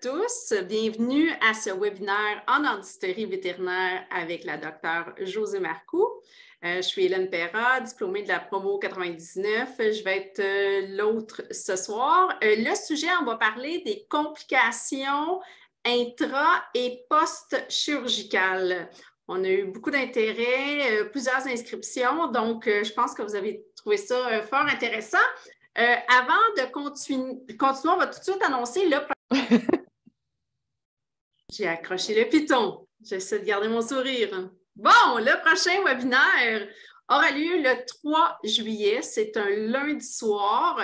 tous. Bienvenue à ce webinaire en dentisterie vétérinaire avec la docteure Josée Marcoux. Je suis Hélène Perra, diplômée de la promo 99. Je vais être l'autre ce soir. Le sujet, on va parler des complications intra- et post-chirurgicales. On a eu beaucoup d'intérêt, plusieurs inscriptions, donc je pense que vous avez trouvé ça fort intéressant. Avant de continuer, on va tout de suite annoncer le... J'ai accroché le piton. J'essaie de garder mon sourire. Bon, le prochain webinaire aura lieu le 3 juillet. C'est un lundi soir.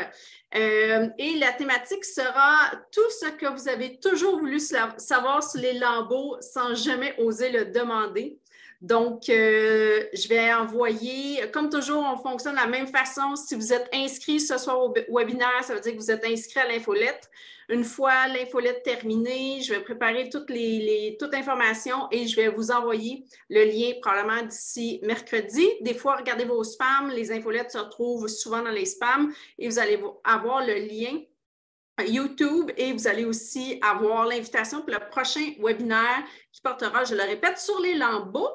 Et la thématique sera tout ce que vous avez toujours voulu savoir sur les lambeaux sans jamais oser le demander. Donc, je vais envoyer, comme toujours, on fonctionne de la même façon. Si vous êtes inscrit ce soir au webinaire, ça veut dire que vous êtes inscrit à l'infolette. Une fois l'infolette terminée, je vais préparer toute l'information et je vais vous envoyer le lien probablement d'ici mercredi. Des fois, regardez vos spams. Les infolettes se retrouvent souvent dans les spams et vous allez avoir le lien YouTube et vous allez aussi avoir l'invitation pour le prochain webinaire qui portera, je le répète, sur les lambeaux.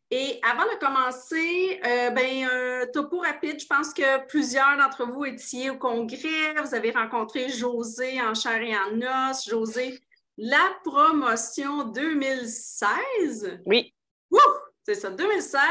Et avant de commencer, un topo rapide, je pense que plusieurs d'entre vous étiez au congrès, vous avez rencontré Josée en chair et en os. Josée, la promotion 2016. Oui. Ouh, c'est ça, 2016.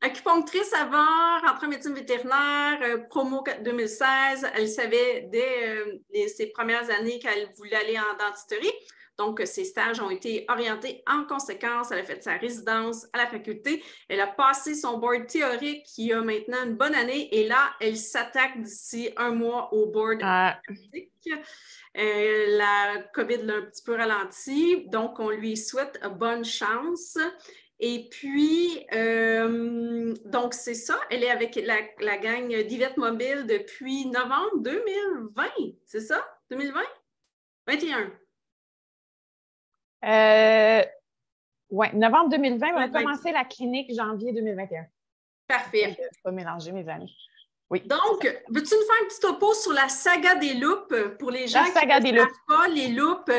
Acupunctrice avant, rentrée en médecine vétérinaire, promo 2016. Elle savait dès ses premières années qu'elle voulait aller en dentisterie. Donc, ses stages ont été orientés en conséquence. Elle a fait sa résidence à la faculté. Elle a passé son board théorique qui a maintenant une bonne année. Et là, elle s'attaque d'ici un mois au board pratique. La COVID l'a un petit peu ralenti. Donc, on lui souhaite bonne chance. Et puis, donc, c'est ça. Elle est avec la gang d'Yvette Mobile depuis novembre 2020. C'est ça? 2020? 21. Oui, novembre 2020, on a commencé la clinique janvier 2021. Parfait. Je ne vais pas mélanger mes années. Oui. Donc, veux-tu nous faire un petit topo sur la saga des loupes pour les gens qui ne savent pas, les loupes?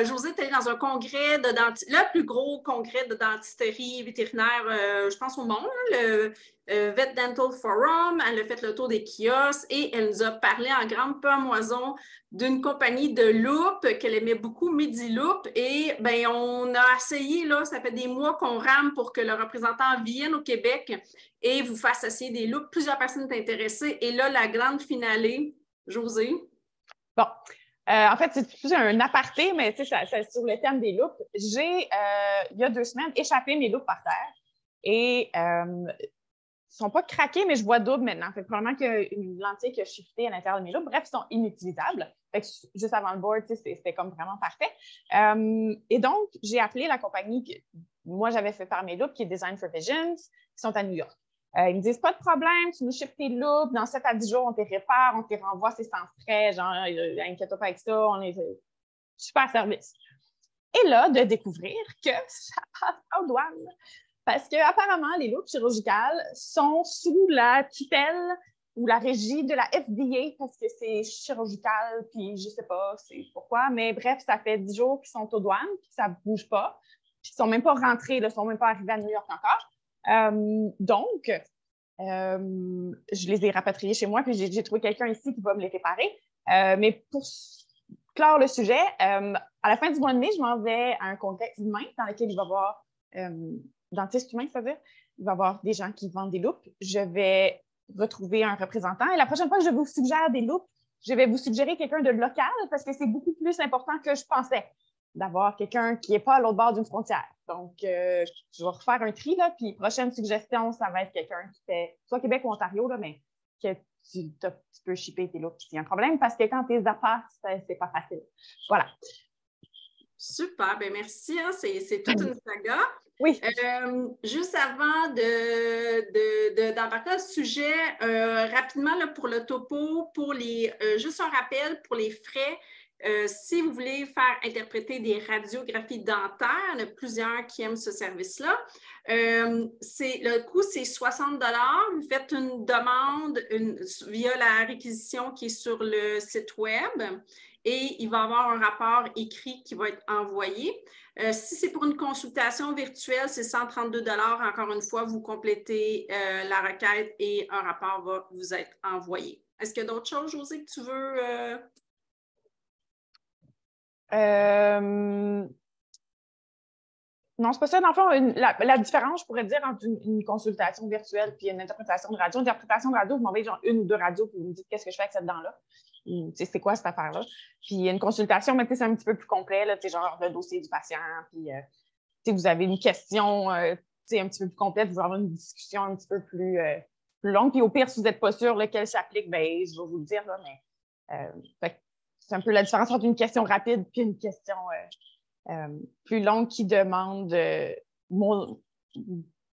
Josée est allée dans un congrès de dentisterie, le plus gros congrès de dentisterie vétérinaire, je pense, au monde, le Vet Dental Forum. Elle a fait le tour des kiosques et elle nous a parlé en grande pamoison d'une compagnie de loupes qu'elle aimait beaucoup, Midi-Loop. Et bien, on a essayé, là, ça fait des mois qu'on rame pour que le représentant vienne au Québec et vous fasse essayer des loupes. Plusieurs personnes sont intéressées. Et là, la grande finale, Josée. Bon, en fait, c'est plus un aparté, mais tu sais, ça, sur le thème des loupes. J'ai, il y a 2 semaines, échappé mes loupes par terre et ils ne sont pas craqués, mais je vois double maintenant. Fait que probablement qu'il y a une lentille qui a shifté à l'intérieur de mes loupes. Bref, ils sont inutilisables. Fait que juste avant le board, c'était comme vraiment parfait. Et donc, j'ai appelé la compagnie que moi, j'avais fait par mes loupes, qui est Design for Visions, qui sont à New York. Ils me disent, pas de problème, tu nous shippes tes loupes, dans 7 à 10 jours, on te répare, on te renvoie, c'est sans frais, genre, inquiète-toi pas avec ça, on est super service. Et là, de découvrir que ça passe en douane. Parce qu'apparemment, les loupes chirurgicales sont sous la tutelle ou la régie de la FDA parce que c'est chirurgical, puis je ne sais pas c'est pourquoi, mais bref, ça fait 10 jours qu'ils sont aux douanes, puis ça ne bouge pas, puis ils ne sont même pas rentrés, ils ne sont même pas arrivés à New York encore. Donc, je les ai rapatriés chez moi, puis j'ai trouvé quelqu'un ici qui va me les réparer. Mais pour clore le sujet, à la fin du mois de mai, je m'en vais à un congrès humain dans lequel il va y avoir dentiste humain, c'est-à-dire, il va y avoir des gens qui vendent des loupes. Je vais retrouver un représentant et la prochaine fois que je vous suggère des loupes, je vais vous suggérer quelqu'un de local parce que c'est beaucoup plus important que je pensais d'avoir quelqu'un qui n'est pas à l'autre bord d'une frontière. Donc, je vais refaire un tri, là, puis prochaine suggestion, ça va être quelqu'un qui fait soit Québec ou Ontario, là, mais que tu peux shipper tes loupes s'il y a un problème parce que quand tu les as pas, c'est pas facile. Voilà. Super, bien merci. Hein? C'est toute une saga. Oui. Juste avant d'embarquer dans le sujet, rapidement là, pour le topo, pour juste un rappel pour les frais Si vous voulez faire interpréter des radiographies dentaires, il y en a plusieurs qui aiment ce service-là. Le coût, c'est 60 $. Vous faites une demande via la réquisition qui est sur le site Web et il va y avoir un rapport écrit qui va être envoyé. Si c'est pour une consultation virtuelle, c'est 132 $. Encore une fois, vous complétez la requête et un rapport va vous être envoyé. Est-ce qu'il y a d'autres choses, Josée, que tu veux... Non, c'est pas ça. Dans le fond, la différence, je pourrais dire, entre une consultation virtuelle et une interprétation de radio. Une interprétation de radio, vous m'envoyez genre 1 ou 2 radios et vous me dites qu'est-ce que je fais avec cette dent-là. C'est quoi cette affaire-là. Puis une consultation, mais c'est un petit peu plus complet, là, genre le dossier du patient. Puis vous avez une question un petit peu plus complète, vous allez avoir une discussion un petit peu plus longue. Puis au pire, si vous n'êtes pas sûr lequel s'applique, ben, je vais vous le dire. Là, mais c'est un peu la différence entre une question rapide et une question plus longue qui demande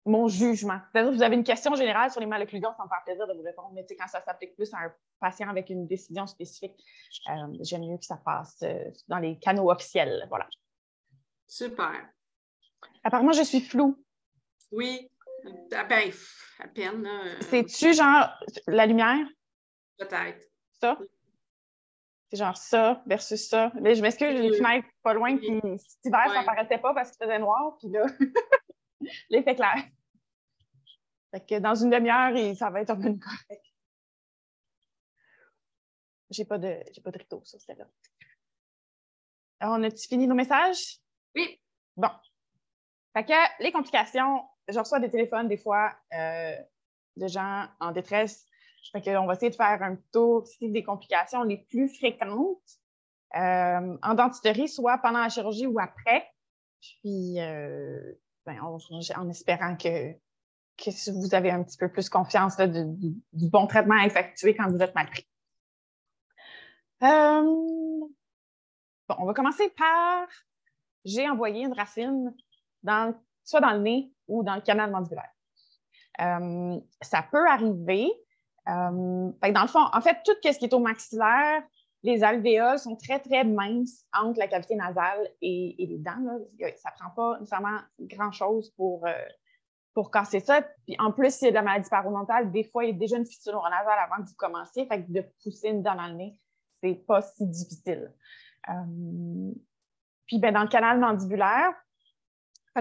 mon jugement. C'est-à-dire que vous avez une question générale sur les mal occlusions, ça me fait plaisir de vous répondre, mais quand ça s'applique plus à un patient avec une décision spécifique, j'aime mieux que ça passe dans les canaux officiels. Voilà. Super. Apparemment, je suis floue. Oui. Ben, à peine. C'est-tu genre la lumière? Peut-être. Ça? C'est genre ça versus ça. Là, je m'excuse, j'ai une fenêtre pas loin, puis cet hiver, ça paraissait pas parce qu'il faisait noir, puis là, là, il fait clair. Fait que dans une demi-heure, ça va être un peu correct. J'ai pas de rideau, ça, c'était là. Alors, on a-tu fini nos messages? Oui. Bon. Fait que les complications, je reçois des téléphones des fois de gens en détresse. Fait qu'on va essayer de faire un tour ici des complications les plus fréquentes en dentisterie, soit pendant la chirurgie ou après. Puis, en espérant que vous avez un petit peu plus confiance là, du bon traitement à effectuer quand vous êtes mal pris. Bon, on va commencer par... J'ai envoyé une racine soit dans le nez ou dans le canal mandibulaire. Ça peut arriver. Dans le fond, en fait, tout ce qui est au maxillaire, les alvéoles sont très, très minces entre la cavité nasale et les dents. Là. Ça ne prend pas nécessairement grand-chose pour casser ça. Puis en plus, s'il y a de la maladie parodontale, des fois, il y a déjà une fissure nasale avant que vous commenciez. Fait que de pousser une dent dans le nez, c'est pas si difficile. Puis dans le canal mandibulaire,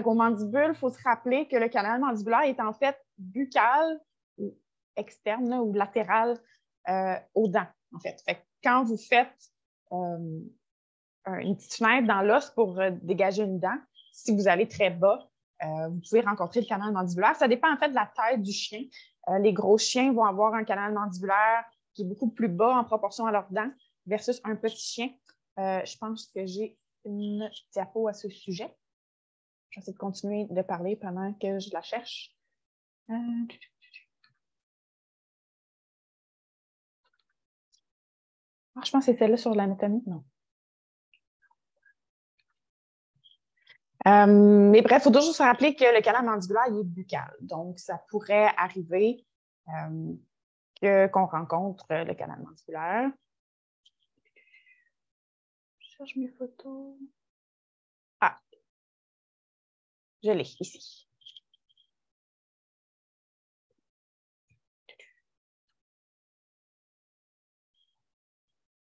au mandibule, il faut se rappeler que le canal mandibulaire est en fait buccal ou externe là, ou latéral aux dents, en fait. Fait que quand vous faites une petite fenêtre dans l'os pour dégager une dent, si vous allez très bas, vous pouvez rencontrer le canal mandibulaire. Ça dépend en fait de la taille du chien. Les gros chiens vont avoir un canal mandibulaire qui est beaucoup plus bas en proportion à leurs dents versus un petit chien. Je pense que j'ai une diapo à ce sujet. J'essaie de continuer de parler pendant que je la cherche. Je pense que c'est celle-là sur l'anatomie, non. Mais bref, il faut toujours se rappeler que le canal mandibulaire il est buccal. Donc, ça pourrait arriver qu'on rencontre le canal mandibulaire. Je cherche mes photos. Ah, je l'ai ici.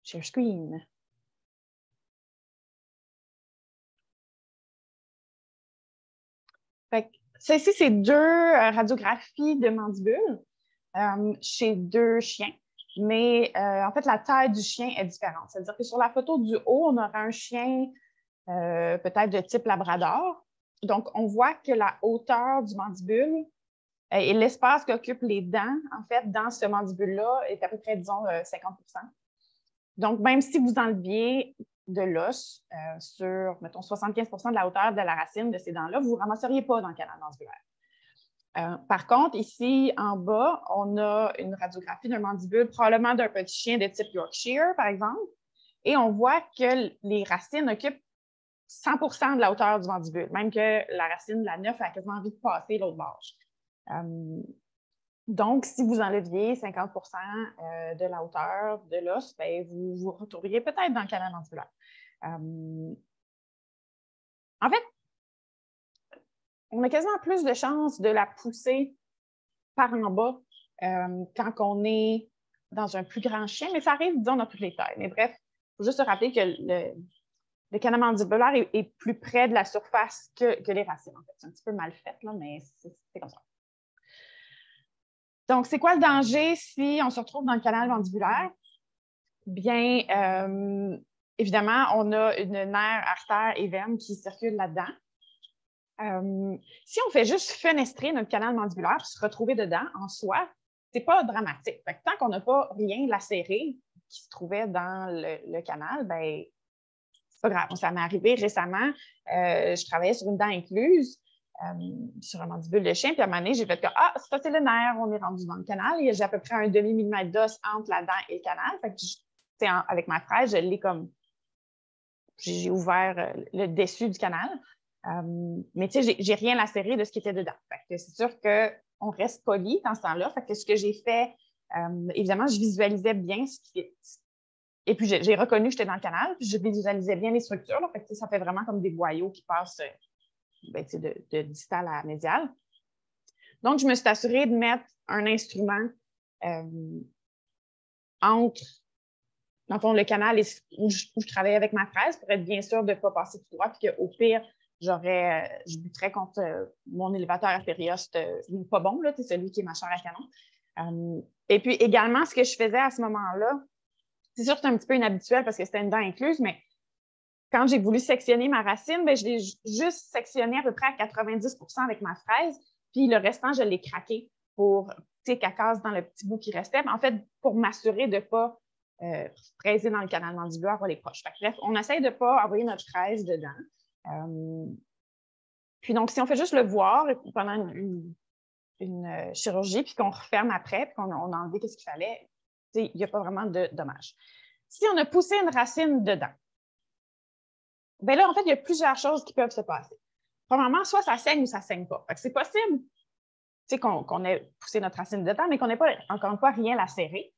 Share screen. Ça ici, c'est 2 radiographies de mandibule chez 2 chiens. Mais en fait, la taille du chien est différente. C'est-à-dire que sur la photo du haut, on aura un chien peut-être de type labrador. Donc, on voit que la hauteur du mandibule et l'espace qu'occupent les dents, en fait, dans ce mandibule-là est à peu près, disons, 50 %. Donc, même si vous enleviez de l'os sur, mettons, 75 % de la hauteur de la racine de ces dents-là, vous ne vous ramasseriez pas dans le canal mandibulaire. Par contre, ici, en bas, on a une radiographie d'un mandibule, probablement d'un petit chien de type Yorkshire, par exemple, et on voit que les racines occupent 100 % de la hauteur du mandibule, même que la racine, la 9, a quasiment envie de passer l'autre bord. Donc, si vous enleviez 50 de la hauteur de l'os, ben, vous vous retrouveriez peut-être dans le canal mandibulaire. En fait, on a quasiment plus de chances de la pousser par en bas quand on est dans un plus grand chien, mais ça arrive, disons, dans toutes les tailles. Mais bref, il faut juste se rappeler que le canal mandibulaire est plus près de la surface que les racines. En fait, c'est un petit peu mal fait, là, mais c'est comme ça. Donc, c'est quoi le danger si on se retrouve dans le canal mandibulaire? Bien, évidemment, on a une nerf, artère et veine qui circulent là-dedans. Si on fait juste fenestrer notre canal mandibulaire et se retrouver dedans, en soi, c'est pas dramatique. Fait que tant qu'on n'a pas rien lacéré qui se trouvait dans le canal, ben c'est pas grave. Ça m'est arrivé récemment. Je travaillais sur une dent incluse, sur un mandibule de chien, puis à un moment donné, j'ai fait que ça, c'est le nerf, on est rendu dans le canal. Et j'ai à peu près un demi-millimètre d'os entre la dent et le canal. Fait que avec ma fraise, je l'ai comme. J'ai ouvert le dessus du canal. Mais tu sais, j'ai rien lacéré de ce qui était dedans. Fait que c'est sûr qu'on reste poli dans ce temps-là. Fait que ce que j'ai fait, évidemment, je visualisais bien ce qui est. Et puis, j'ai reconnu que j'étais dans le canal, puis je visualisais bien les structures. Là, fait que, ça fait vraiment comme des boyaux qui passent de distal à médial. Donc, je me suis assurée de mettre un instrument entre, dans le fond, le canal où je travaillais avec ma fraise pour être bien sûre de ne pas passer tout droit, puis qu'au pire, je buterais contre mon élévateur artérioste pas bon, là, celui qui est ma chair à canon. Et puis, également, ce que je faisais à ce moment-là, c'est sûr que c'est un petit peu inhabituel parce que c'était une dent incluse, mais quand j'ai voulu sectionner ma racine, bien, je l'ai juste sectionné à peu près à 90 % avec ma fraise, puis le restant, je l'ai craqué pour qu'elle casse dans le petit bout qui restait. Mais en fait, pour m'assurer de ne pas fraiser dans le canal mandibulaire pour les proches. Fait que, bref, on essaye de ne pas envoyer notre fraise dedans. Puis donc, si on fait juste le voir pendant une chirurgie, puis qu'on referme après, puis qu'on a enlevé ce qu'il fallait, il n'y a pas vraiment de dommages. Si on a poussé une racine dedans, bien là, en fait, il y a plusieurs choses qui peuvent se passer. Premièrement, soit ça saigne ou ça ne saigne pas. C'est possible qu'on ait poussé notre racine dedans, mais qu'on n'ait pas, encore une fois, rien lacéré.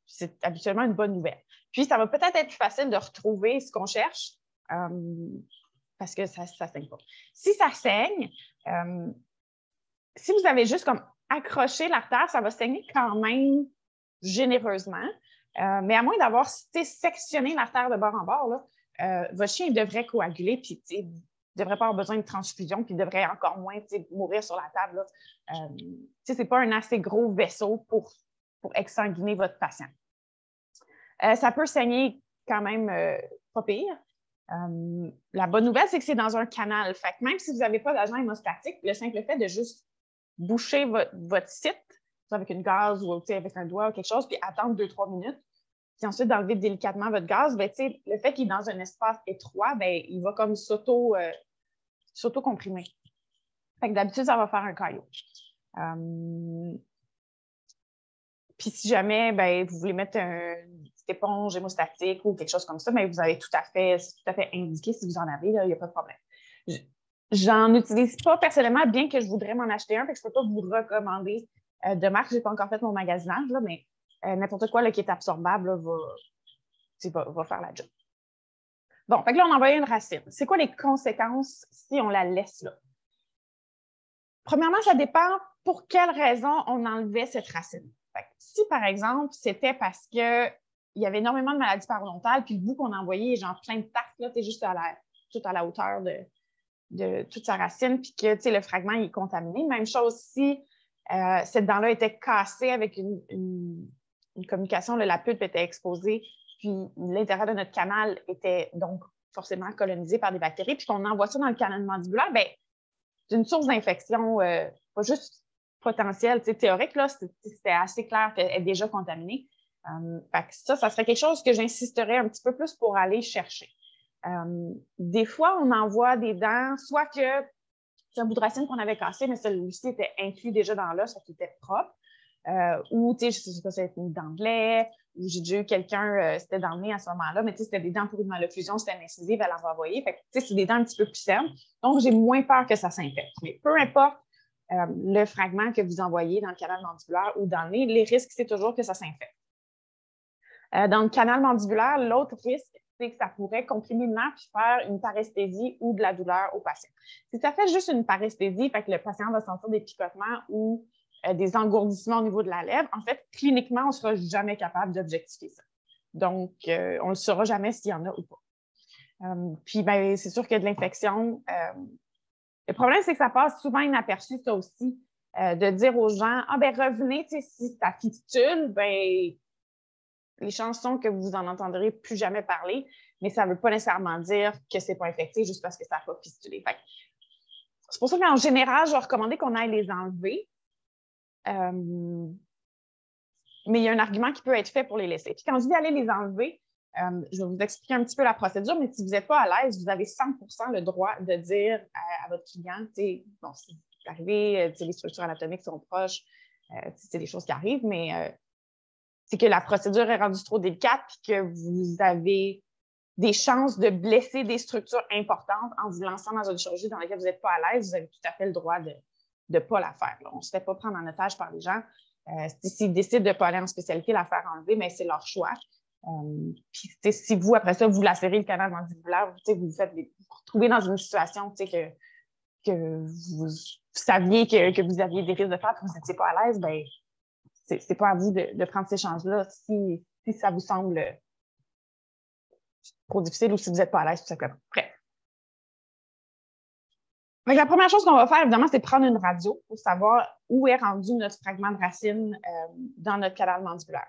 C'est habituellement une bonne nouvelle. Puis, ça va peut-être être plus facile de retrouver ce qu'on cherche parce que ça ne saigne pas. Si ça saigne, si vous avez juste comme accroché l'artère, ça va saigner quand même généreusement. Mais à moins d'avoir sectionné l'artère de bord en bord, là, votre chien devrait coaguler, puis il ne devrait pas avoir besoin de transfusion, puis il devrait encore moins mourir sur la table. Ce n'est pas un assez gros vaisseau pour exsanguiner votre patient. Ça peut saigner quand même pas pire. La bonne nouvelle, c'est que c'est dans un canal. Fait que même si vous n'avez pas d'agent hémostatique, le simple fait de juste boucher votre site avec une gaz ou avec un doigt ou quelque chose, puis attendre 2-3 minutes, puis ensuite d'enlever délicatement votre gaz, bien, le fait qu'il est dans un espace étroit, bien, il va comme s'auto-comprimer. Fait que d'habitude, ça va faire un caillot. Puis si jamais bien, vous voulez mettre une petite éponge hémostatique ou quelque chose comme ça, bien, vous avez c'est tout à fait indiqué si vous en avez, il n'y a pas de problème. J'en utilise pas personnellement, bien que je voudrais m'en acheter un, fait que je ne peux pas vous recommander de marque. Je n'ai pas encore fait mon magasinage, là, mais n'importe quoi là, qui est absorbable là, va faire la job. Bon, fait que là, on envoie une racine. C'est quoi les conséquences si on la laisse là? Premièrement, ça dépend pour quelle raison on enlevait cette racine. Fait que si, par exemple, c'était parce qu'il y avait énormément de maladies parodontales, puis le bout qu'on envoyait est genre plein de tartes, là, juste tout à la hauteur de toute sa racine, puis que le fragment est contaminé. Même chose si cette dent-là était cassée avec une communication, la pulpe était exposée, puis l'intérieur de notre canal était donc forcément colonisé par des bactéries, puis qu'on envoie ça dans le canal mandibulaire, bien, c'est une source d'infection, pas juste potentielle, théorique, là, c'était assez clair qu'elle est déjà contaminée. Fait que ça serait quelque chose que j'insisterais un petit peu plus pour aller chercher. Des fois, on envoie des dents, soit que c'est un bout de racine qu'on avait cassé, mais celui-ci était inclus déjà dans l'os, ça qui était propre. Ou, je ne sais pas si c'était une dent de lait, ou j'ai déjà eu quelqu'un, c'était dans le nez à ce moment-là, mais c'était des dents pour une malocclusion, c'était une incisive, elle en va envoyer. Fait que, c'est des dents un petit peu plus saines. Donc, j'ai moins peur que ça s'infecte. Mais peu importe le fragment que vous envoyez dans le canal mandibulaire ou dans le nez, les risques, c'est toujours que ça s'infecte. Dans le canal mandibulaire, l'autre risque, c'est que ça pourrait comprimer le nerf et faire une paresthésie ou de la douleur au patient. Si ça fait juste une paresthésie, fait que le patient va sentir des picotements ou des engourdissements au niveau de la lèvre, en fait, cliniquement, on ne sera jamais capable d'objectiver ça. Donc, on ne le saura jamais s'il y en a ou pas. Puis, ben, c'est sûr qu'il y a de l'infection. Le problème, c'est que ça passe souvent inaperçu, ça aussi, de dire aux gens, ah ben revenez, si ça fistule, ben les chances sont que vous en entendrez plus jamais parler, mais ça ne veut pas nécessairement dire que c'est pas infecté juste parce que ça n'a pas fistulé. C'est pour ça qu'en général, je vais recommander qu'on aille les enlever. Mais il y a un argument qui peut être fait pour les laisser. Puis quand je dis aller les enlever, je vais vous expliquer un petit peu la procédure, mais si vous n'êtes pas à l'aise, vous avez 100% le droit de dire à votre client, bon, si c'est arrivé, les structures anatomiques sont proches, c'est des choses qui arrivent, mais c'est que la procédure est rendue trop délicate et que vous avez des chances de blesser des structures importantes en vous lançant dans une chirurgie dans laquelle vous n'êtes pas à l'aise, vous avez tout à fait le droit de ne pas la faire. Là. On ne se fait pas prendre en otage par les gens. S'ils décident de ne pas aller en spécialité, la faire enlever, mais c'est leur choix. Puis, si vous, après ça, vous lacérez le canal mandibulaire, vous vous retrouvez dans une situation que vous saviez que vous aviez des risques de faire et que vous n'étiez pas à l'aise, bien, c'est pas à vous de prendre ces chances-là si ça vous semble trop difficile ou si vous n'êtes pas à l'aise, tout simplement. Bref. Donc, la première chose qu'on va faire, évidemment, c'est prendre une radio pour savoir où est rendu notre fragment de racine dans notre canal mandibulaire.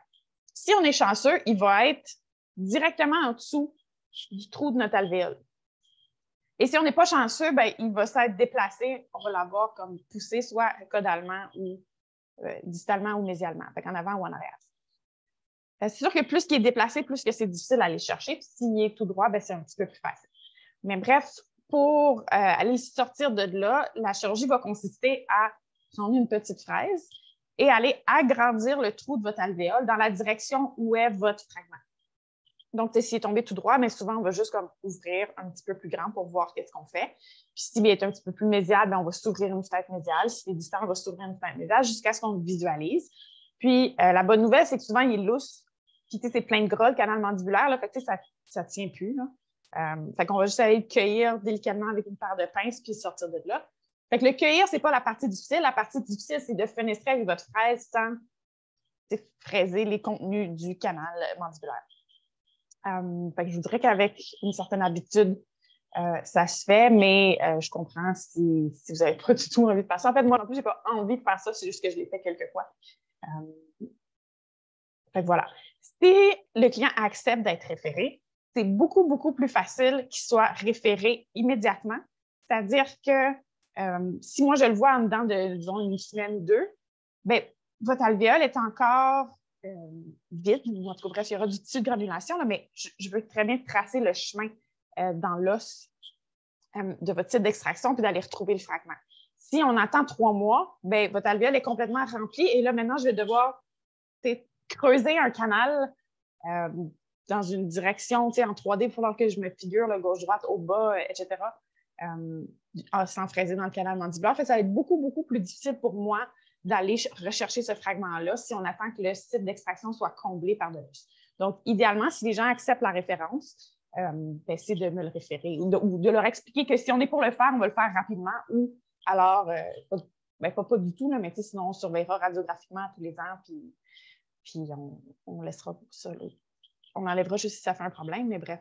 Si on est chanceux, il va être directement en dessous du trou de notre alvéole. Et si on n'est pas chanceux, ben, il va s'être déplacé, on va l'avoir comme poussé, soit caudalement ou distalement ou mésialement, en avant ou en arrière. C'est sûr que plus qu'il est déplacé, plus que c'est difficile à aller chercher. Puis s'il est tout droit, ben, c'est un petit peu plus facile. Mais bref, pour aller sortir de là, la chirurgie va consister à prendre une petite fraise et aller agrandir le trou de votre alvéole dans la direction où est votre fragment. Donc, s'il est tombé tout droit, mais souvent, on va juste comme ouvrir un petit peu plus grand pour voir qu'est-ce qu'on fait. Puis s'il est un petit peu plus médial, bien, on va s'ouvrir une fenêtre médiale. S'il est distant, on va s'ouvrir une fenêtre médiale jusqu'à ce qu'on le visualise. Puis, la bonne nouvelle, c'est que souvent, il est lousse. Puis, c'est plein de gras, le canal mandibulaire. Là, fait que, ça ne tient plus. Là. Fait qu'on va juste aller le cueillir délicatement avec une paire de pinces puis sortir de là. Fait que le cueillir, c'est pas la partie difficile. La partie difficile, c'est de fenestrer avec votre fraise sans fraiser les contenus du canal mandibulaire. Fait que je vous dirais qu'avec une certaine habitude, ça se fait, mais je comprends si vous n'avez pas du tout envie de faire ça. En fait, moi non plus, je n'ai pas envie de faire ça, c'est juste que je l'ai fait quelques fois. Fait que voilà. Si le client accepte d'être référé, c'est beaucoup, beaucoup plus facile qu'il soit référé immédiatement. C'est-à-dire que si moi, je le vois en dedans de, disons, une semaine ou deux, bien, votre alvéole est encore vide, ou en tout cas, bref, il y aura du tissu de granulation, là, mais je veux très bien tracer le chemin dans l'os de votre site d'extraction puis d'aller retrouver le fragment. Si on attend 3 mois, bien, votre alvéole est complètement remplie et là, maintenant, je vais devoir creuser un canal dans une direction, en 3D, il va falloir que je me figure gauche-droite, haut, bas, etc., sans fraiser dans le canal mandibulaire. Fait que ça va être beaucoup, beaucoup plus difficile pour moi d'aller rechercher ce fragment-là si on attend que le site d'extraction soit comblé par de l'os. Donc, idéalement, si les gens acceptent la référence, c'est de me le référer ou de leur expliquer que si on est pour le faire, on va le faire rapidement ou alors, pas du tout, là, mais sinon, on surveillera radiographiquement tous les ans puis on laissera ça. Là. On enlèvera juste si ça fait un problème, mais bref.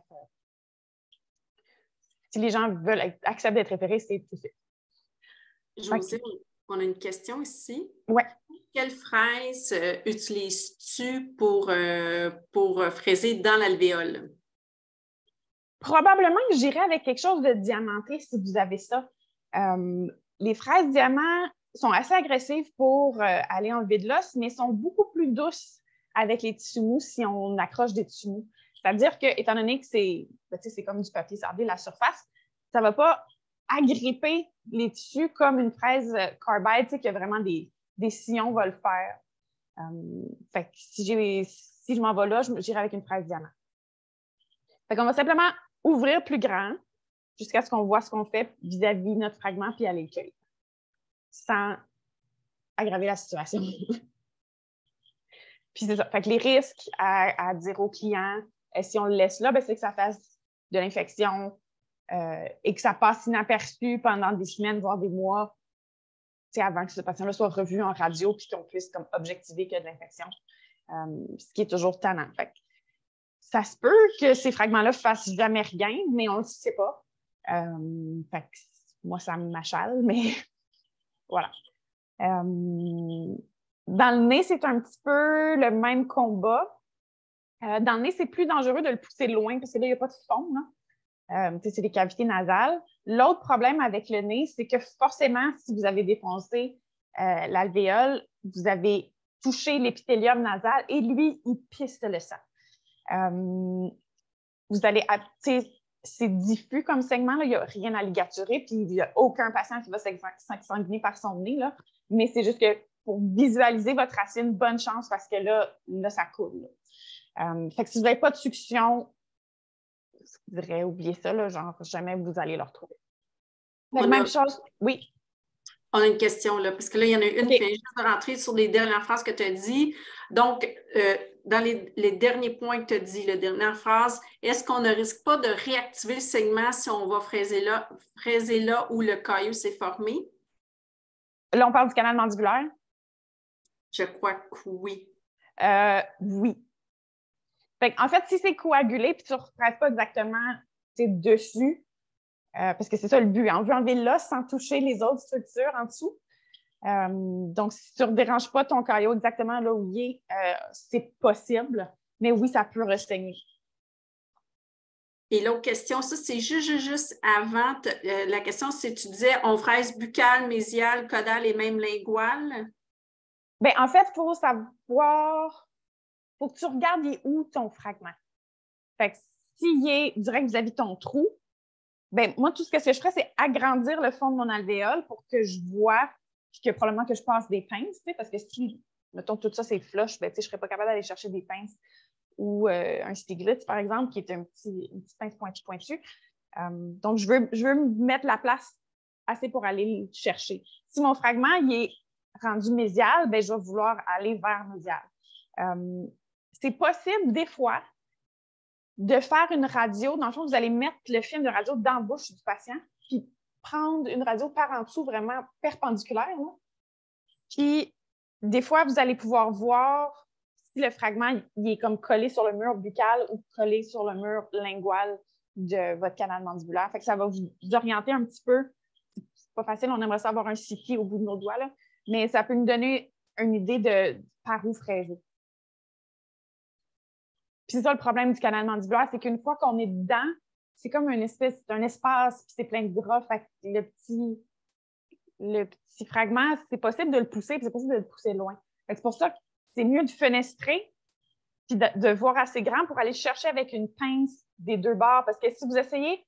Si les gens acceptent d'être référés, c'est tout fait. Josée, on a une question ici. Oui. Quelle fraise utilises-tu pour fraiser dans l'alvéole? Probablement que j'irais avec quelque chose de diamanté si vous avez ça. Les fraises diamants sont assez agressives pour aller enlever de l'os, mais sont beaucoup plus douces avec les tissus mous si on accroche des tissus mous. C'est-à-dire que, étant donné que c'est comme du papier sablé, la surface, ça ne va pas agripper les tissus comme une fraise carbide, qui a vraiment des sillons va le faire. Fait que si je m'en vais là, j'irai avec une fraise diamant. Fait qu'on va simplement ouvrir plus grand jusqu'à ce qu'on voit ce qu'on fait vis-à-vis notre fragment puis aller le cueillir. Sans aggraver la situation. Puis c'est ça. Fait que les risques à dire aux clients, si on le laisse là, ben, c'est que ça fasse de l'infection et que ça passe inaperçu pendant des semaines, voire des mois, avant que ce patient-là soit revu en radio puis qu'on puisse comme objectiver qu'il y a de l'infection, ce qui est toujours tannant. Fait que ça se peut que ces fragments-là fassent jamais rien, mais on ne le sait pas. Fait que moi, ça m'achale, mais voilà. Dans le nez, c'est un petit peu le même combat. Dans le nez, c'est plus dangereux de le pousser loin parce que là, il n'y a pas de fond. C'est des cavités nasales. L'autre problème avec le nez, c'est que forcément, si vous avez défoncé l'alvéole, vous avez touché l'épithélium nasal et lui, il pisse le sang. Vous allez, c'est diffus comme segment, là, il n'y a rien à ligaturer, puis il n'y a aucun patient qui va s'exsanguiner par son nez, là, mais c'est juste que pour visualiser votre racine, bonne chance parce que là ça coule. Fait que si vous n'avez pas de succion, je dirais oubliez ça, là, genre jamais vous allez le retrouver. Même chose, oui. On a une question, là, parce que là, il y en a une qui vient juste de rentrer sur les dernières phrases que tu as dit. Donc, dans les derniers points que tu as dit, la dernière phrase, est-ce qu'on ne risque pas de réactiver le segment si on va fraiser là où le caillou s'est formé? Là, on parle du canal mandibulaire? Je crois que oui. Oui. En fait, si c'est coagulé puis tu ne refraises pas exactement dessus, parce que c'est ça le but, on veut enlever l'os sans toucher les autres structures en dessous. Donc, si tu ne déranges pas ton caillot exactement là où il est, c'est possible, mais oui, ça peut ressaigner. Et l'autre question, ça, c'est juste avant. La question, c'est, tu disais, on fraise buccale, mésiale, caudale et même linguale? Bien, en fait, il faut savoir, il faut que tu regardes où ton fragment. Fait que s'il est direct vis-à-vis de ton trou, ben moi, tout ce que je ferais, c'est agrandir le fond de mon alvéole pour que je vois, puis que probablement que je passe des pinces, parce que si, mettons, tout ça, c'est flush, ben, je ne serais pas capable d'aller chercher des pinces ou un Stieglitz, par exemple, qui est une petite pince pointue. Donc, je veux mettre la place assez pour aller le chercher. Si mon fragment il est rendu mésial, ben, je vais vouloir aller vers mésial. C'est possible, des fois, de faire une radio. Dans le fond, vous allez mettre le film de radio dans la bouche du patient, puis prendre une radio par en dessous, vraiment perpendiculaire. Là. Puis, des fois, vous allez pouvoir voir si le fragment il est comme collé sur le mur buccal ou collé sur le mur lingual de votre canal mandibulaire. Fait que ça va vous orienter un petit peu. C'est pas facile, on aimerait savoir un CT au bout de nos doigts, là, mais ça peut nous donner une idée de par où fraiser. Puis c'est ça le problème du canal mandibulaire, c'est qu'une fois qu'on est dedans, c'est comme un espace, puis c'est plein de gras. Fait que le petit fragment, c'est possible de le pousser, puis c'est possible de le pousser loin. C'est pour ça que c'est mieux de fenestrer, puis de voir assez grand pour aller chercher avec une pince des deux bords. Parce que si vous essayez,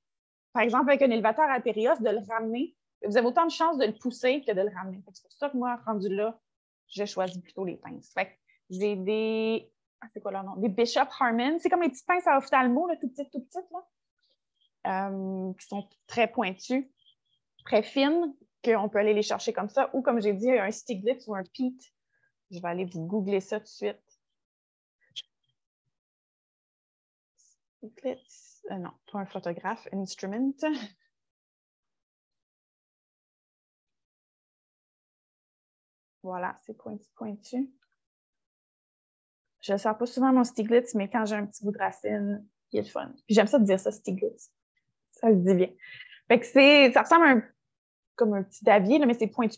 par exemple, avec un élévateur à périos, de le ramener, vous avez autant de chances de le pousser que de le ramener. C'est pour ça que moi, rendu là, je choisis plutôt les pinces. Fait que j'ai des... c'est quoi leur nom? Des Bishop Harmon. C'est comme les petites pinces à ophtalmo, là, tout petites, là, qui sont très pointues, très fines, qu'on peut aller les chercher comme ça. Ou, comme j'ai dit, un Stieglitz ou un Pete. Je vais aller vous googler ça tout de suite. Stieglitz, non, pas un photographe, instrument. Voilà, c'est pointu. Je ne sors pas souvent mon Stieglitz, mais quand j'ai un petit bout de racine, il est le fun. Puis j'aime ça de dire ça, Stieglitz. Ça se dit bien. Fait que ça ressemble comme un petit davier, là, mais c'est pointu.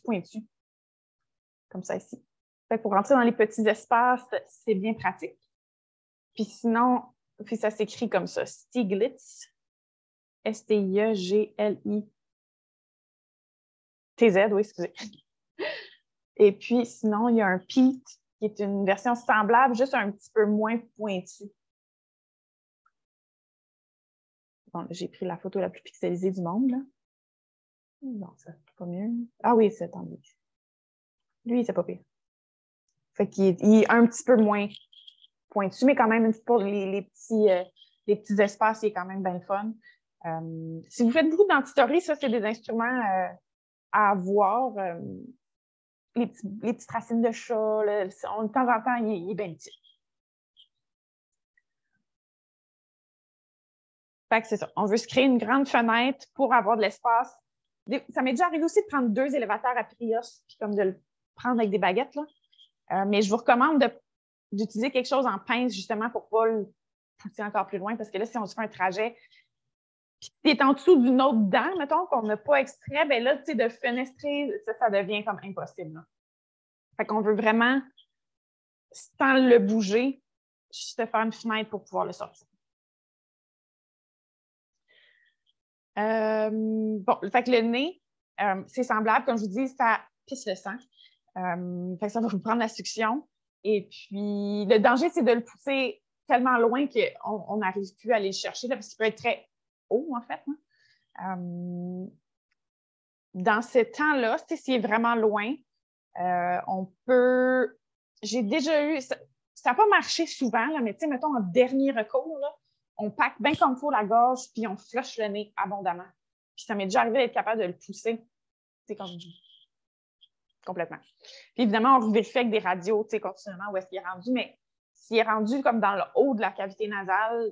Comme ça ici. Fait que pour rentrer dans les petits espaces, c'est bien pratique. Puis sinon, ça s'écrit comme ça, Stieglitz. Stieglitz. Oui, excusez. Et puis sinon, il y a un Pete, qui est une version semblable, juste un petit peu moins pointue. Bon, j'ai pris la photo la plus pixelisée du monde, là. Non, ça c'est pas mieux. Ah oui, c'est attendez. Lui, c'est pas pire. Fait qu'il est un petit peu moins pointu, mais quand même, pour les petits espaces, il est quand même bien fun. Si vous faites beaucoup de dentisterie, ça, c'est des instruments à avoir. les petites racines de chat. Là, de temps en temps, il est bien petit. Fait que c'est ça. On veut se créer une grande fenêtre pour avoir de l'espace. Ça m'est déjà arrivé aussi de prendre 2 élévateurs à Prius puis comme de le prendre avec des baguettes, là. Mais je vous recommande d'utiliser quelque chose en pince justement pour ne pas le pousser encore plus loin parce que là, si on se fait un trajet puis tu es en dessous d'une autre dent, mettons, qu'on n'a pas extrait, bien là, tu sais, de fenestrer, ça devient comme impossible. Là. Fait qu'on veut vraiment, sans le bouger, juste faire une fenêtre pour pouvoir le sortir. Bon, fait que le nez, c'est semblable, comme je vous dis, ça pisse le sang. Fait que ça va vous prendre la succion. Et puis, le danger, c'est de le pousser tellement loin qu'on n'arrive plus à aller le chercher, là, parce qu'il peut être très haut, en fait. Dans ce temps-là, s'il est vraiment loin, on peut... J'ai déjà eu... Ça n'a pas marché souvent, là, mais mettons, en dernier recours, là, on pack bien comme il faut la gorge, puis on flush le nez abondamment. Puis ça m'est déjà arrivé d'être capable de le pousser, quand je dis complètement. Puis évidemment, on vérifie avec des radios, continuellement où est-ce qu'il est rendu, mais s'il est rendu comme dans le haut de la cavité nasale,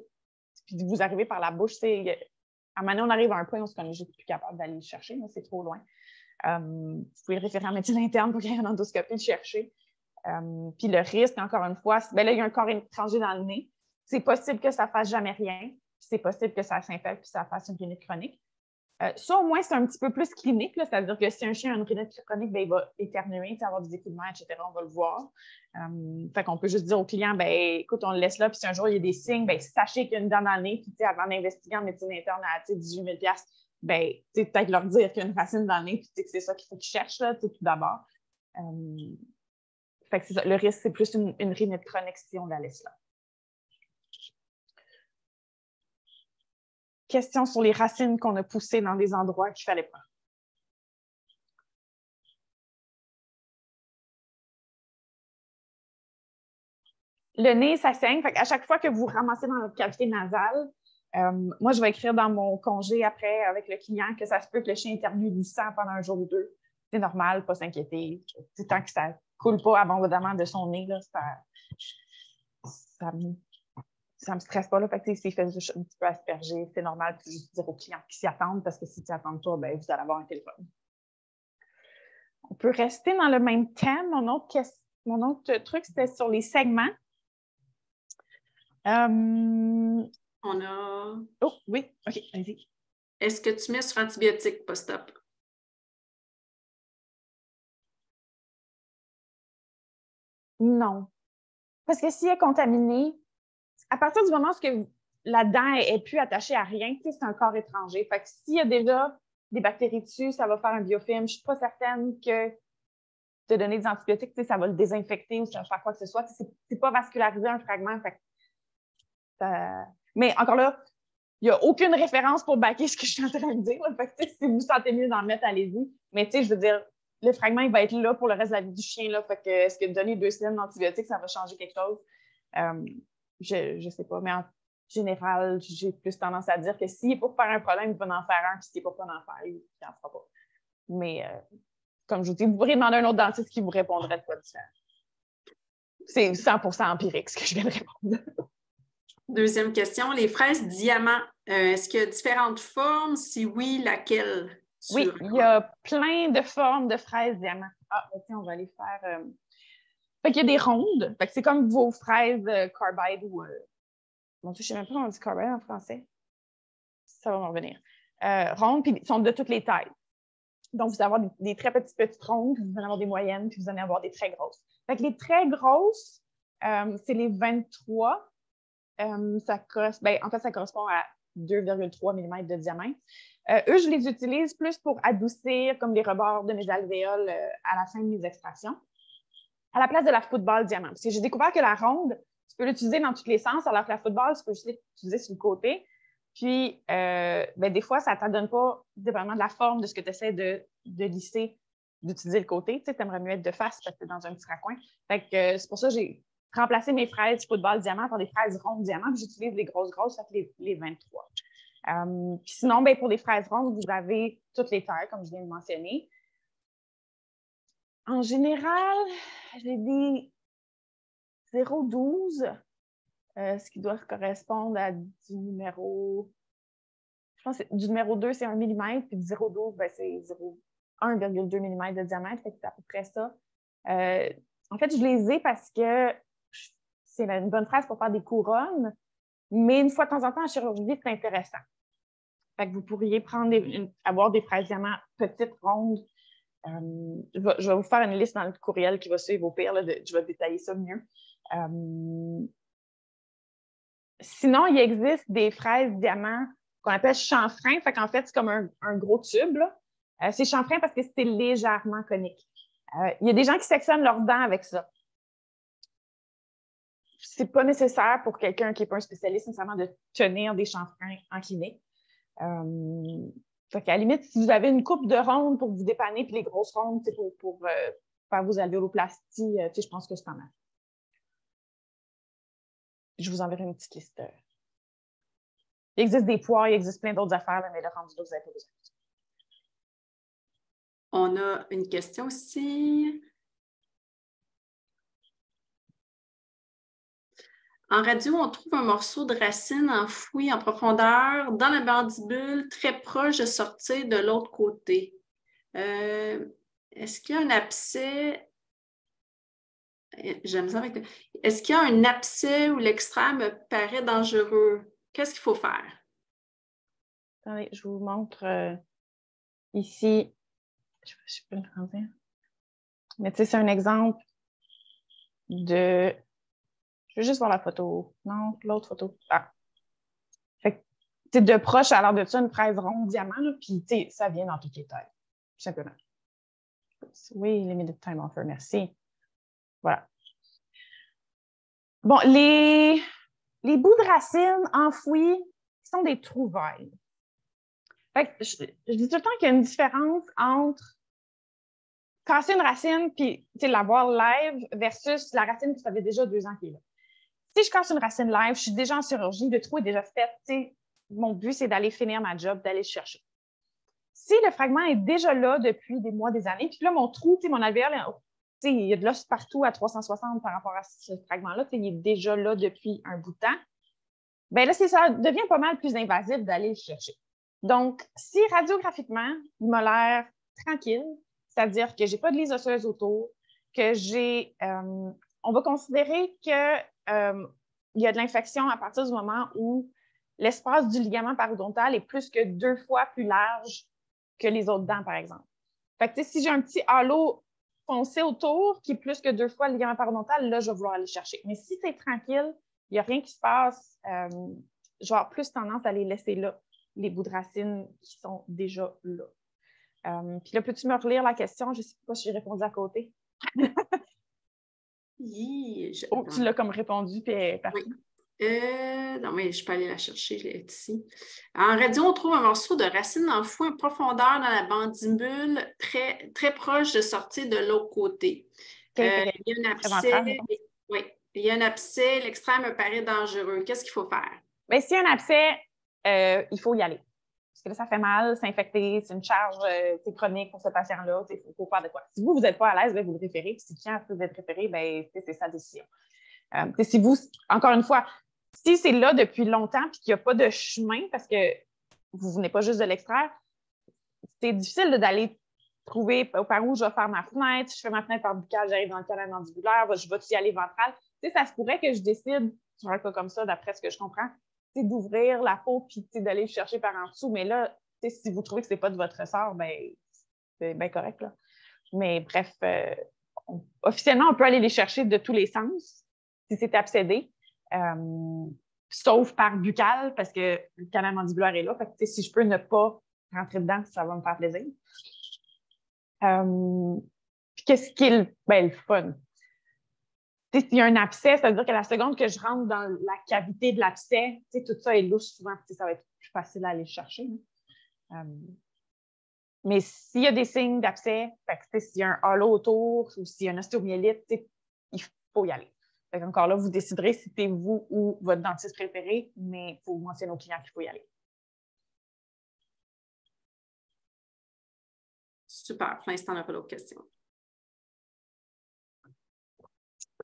puis vous arrivez par la bouche, à un moment donné, on arrive à un point où on n'est juste plus capable d'aller le chercher, mais c'est trop loin. Vous pouvez le référer en médecine interne pour qu'il y ait une endoscopie, le chercher. Puis le risque, encore une fois, là, il y a un corps étranger dans le nez. C'est possible que ça ne fasse jamais rien. C'est possible que ça s'infecte puis ça fasse une rhinite chronique. Ça, au moins, c'est un petit peu plus clinique. C'est-à-dire que si un chien a une rhinite chronique, bien, il va éternuer, avoir des écoulements, etc. On va le voir. Fait qu'on peut juste dire au client, bien, écoute, on le laisse là, puis si un jour il y a des signes, bien, sachez qu'il y a une dent dans le nez, puis avant d'investiguer en médecine interne à 18 000 $, bien, peut-être leur dire qu'il y a une racine dans le nez, puis que c'est ça qu'il faut qu'ils cherchent, là, tout d'abord. Fait que c'est ça. Le risque, c'est plus une rhinite chronique si on la laisse là. Question sur les racines qu'on a poussées dans des endroits qu'il ne fallait pas. Le nez, ça saigne. Fait à chaque fois que vous ramassez dans votre cavité nasale, moi, je vais écrire dans mon congé après avec le client que ça se peut que le chien éternue du sang pendant un jour ou deux. C'est normal, pas s'inquiéter. Tant que ça ne coule pas abondamment de son nez, là, ça me stresse pas. Là. Fait que, s'il fait juste un petit peu asperger, c'est normal. Puis juste dire aux clients qui s'y attendent parce que si tu n'y attends pas, ben, vous allez avoir un téléphone. On peut rester dans le même thème. Mon autre truc, c'était sur les segments. On a... Oh, oui. OK, vas-y. Est-ce que tu mets sur antibiotiques post-op? Non. Parce que s'il est contaminé, à partir du moment où la dent n'est plus attachée à rien, c'est un corps étranger. Fait que s'il y a déjà des bactéries dessus, ça va faire un biofilm. Je ne suis pas certaine que te donner des antibiotiques, ça va le désinfecter ou ça va faire quoi que ce soit. Ce n'est pas vascularisé un fragment. Fait que mais encore là, il n'y a aucune référence pour baquer ce que je suis en train de dire. Fait que, si vous vous sentez mieux d'en mettre, allez-y. Mais je veux dire, le fragment, il va être là pour le reste de la vie du chien. Là, fait que, est-ce que donner 2 semaines d'antibiotiques, ça va changer quelque chose? Je ne sais pas. Mais en général, j'ai plus tendance à dire que s'il n'est pas pour faire un problème, il va en faire un. Puis s'il n'est pas pour en faire, il n'en fera pas. Mais comme je vous dis, vous pourrez demander à un autre dentiste qui vous répondrait de quoi différent. C'est 100% empirique ce que je viens de répondre. Deuxième question, les fraises diamants, est-ce qu'il y a différentes formes? Si oui, laquelle? Oui, il y a plein de formes de fraises diamants. Ah, tiens, on va aller faire... Fait qu'il y a des rondes. Fait que c'est comme vos fraises carbide ou... Bon, je ne sais même pas comment on dit carbide en français. Ça va m'en revenir. Rondes, puis ils sont de toutes les tailles. Donc, vous allez avoir des très petites rondes, puis vous allez avoir des moyennes, puis vous allez avoir des très grosses. Fait que les très grosses, c'est les 23. En fait, ça correspond à 2,3 mm de diamètre. Eux, je les utilise plus pour adoucir comme les rebords de mes alvéoles à la fin de mes extractions, à la place de la football diamant. Parce que j'ai découvert que la ronde, tu peux l'utiliser dans tous les sens, alors que la football, tu peux l'utiliser sur le côté. Puis, des fois, ça ne t'adonne pas, dépendamment de la forme de ce que tu essaies de lisser, d'utiliser le côté. Tu aimerais mieux être de face parce que tu es dans un petit raccoin. Fait que c'est pour ça que j'ai remplacé mes fraises football diamant par des fraises rondes diamant. J'utilise les grosses, ça fait les 23. Puis sinon, pour les fraises rondes, vous avez toutes les tailles, comme je viens de mentionner. En général, j'ai des 0,12, ce qui doit correspondre à du numéro... Je pense que du numéro 2, c'est 1 mm, puis du 0,12, ben, c'est 1,2 mm de diamètre, fait que c'est à peu près ça. En fait, je les ai parce que c'est une bonne phrase pour faire des couronnes, mais une fois de temps en temps, en chirurgie, c'est intéressant. Fait que vous pourriez avoir des fraises diamants petites, rondes. Je vais vous faire une liste dans le courriel qui va suivre au pire. Là, je vais détailler ça mieux. Sinon, il existe des fraises diamants qu'on appelle chanfrein. Fait qu'en fait, c'est comme un gros tube. C'est chanfrein parce que c'est légèrement conique. Il y a des gens qui sectionnent leurs dents avec ça. C'est pas nécessaire pour quelqu'un qui n'est pas un spécialiste nécessairement de tenir des chanfreins en clinique. Fait qu'à la limite, si vous avez une coupe de rondes pour vous dépanner, puis les grosses rondes pour faire vos alvéoloplasties, je pense que c'est pas mal. Je vous enverrai une petite liste. Il existe des poids, il existe plein d'autres affaires, mais le rendu là, vous n'avez pas besoin. On a une question aussi. En radio, on trouve un morceau de racine enfoui en profondeur dans la mandibule, très proche de sortir de l'autre côté. Est-ce qu'il y a un abcès? J'aime ça avec. Est-ce qu'il y a un abcès où l'extrait me paraît dangereux? Qu'est-ce qu'il faut faire? Attendez, je vous montre ici. Je sais pas si je peux le grandir. Mais tu sais, c'est un exemple de. Je veux juste voir la photo. Non, l'autre photo. Ah. Fait que, de proche, à l'air de ça, une fraise ronde diamant, puis ça vient dans toutes les tailles, tout simplement. Oui, limited time offer, merci. Voilà. Bon, les bouts de racines enfouis sont des trouvailles. Fait que je dis tout le temps qu'il y a une différence entre casser une racine puis l'avoir live versus la racine qui avait déjà 2 ans qui est là. Si je casse une racine live, je suis déjà en chirurgie, le trou est déjà fait. Mon but, c'est d'aller finir ma job, d'aller le chercher. Si le fragment est déjà là depuis des mois, des années, puis là, mon trou, mon alvéole, il y a de l'os partout à 360 par rapport à ce fragment-là, il est déjà là depuis un bout de temps, bien là, ça devient pas mal plus invasif d'aller le chercher. Donc, si radiographiquement, il m'a l'air tranquille, c'est-à-dire que je n'ai pas de lise osseuse autour, que on va considérer que il y a de l'infection à partir du moment où l'espace du ligament parodontal est plus que 2 fois plus large que les autres dents, par exemple. Fait que, si j'ai un petit halo foncé autour qui est plus que 2 fois le ligament parodontal, là, je vais vouloir aller chercher. Mais si c'est tranquille, il n'y a rien qui se passe, je vais avoir plus tendance à les laisser là, les bouts de racines qui sont déjà là. Puis là, peux-tu me relire la question? Je ne sais pas si j'ai répondu à côté. Tu l'as comme répondu, puis parfait. Oui. Non, mais je peux aller la chercher, je l'ai ici. En radio, on trouve un morceau de racine enfouie en profondeur dans la mandibule, très, très proche de sortir de l'autre côté. Il y a un abcès. Oui, il y a un abcès, l'extrême me paraît dangereux. Qu'est-ce qu'il faut faire? Bien, s'il y a un abcès, il faut y aller. Parce que là, ça fait mal, c'est infecté, c'est une charge chronique pour ce patient-là. Il faut faire de quoi. Si vous n'êtes pas à l'aise, vous le référez. Puis si le client peut être référé, bien, c'est sa décision. Si vous, encore une fois, si c'est là depuis longtemps et qu'il n'y a pas de chemin, parce que vous ne venez pas juste de l'extraire, c'est difficile d'aller trouver par où je vais faire ma fenêtre. Si je fais ma fenêtre par buccale, j'arrive dans le canal mandibulaire, je vais y aller ventral. Ça se pourrait que je décide, sur un cas comme ça, d'après ce que je comprends, d'ouvrir la peau et d'aller le chercher par en dessous. Mais là, si vous trouvez que ce n'est pas de votre ressort, ben, c'est bien correct. Là. Mais bref, officiellement, on peut aller les chercher de tous les sens si c'est abcédé, sauf par buccale, parce que le canal mandibulaire est là. Fait que, si je peux ne pas rentrer dedans, ça va me faire plaisir. Puis qu'est-ce qui est le fun? S'il y a un abcès, ça veut dire que la seconde que je rentre dans la cavité de l'abcès, tout ça est louche souvent, ça va être plus facile à aller chercher. Mais s'il y a des signes d'abcès, s'il y a un halo autour ou s'il y a un ostéomyélite, il faut y aller. Encore là, vous déciderez si c'est vous ou votre dentiste préféré, mais il faut mentionner aux clients qu'il faut y aller. Super. Pour l'instant, on n'a pas d'autres questions.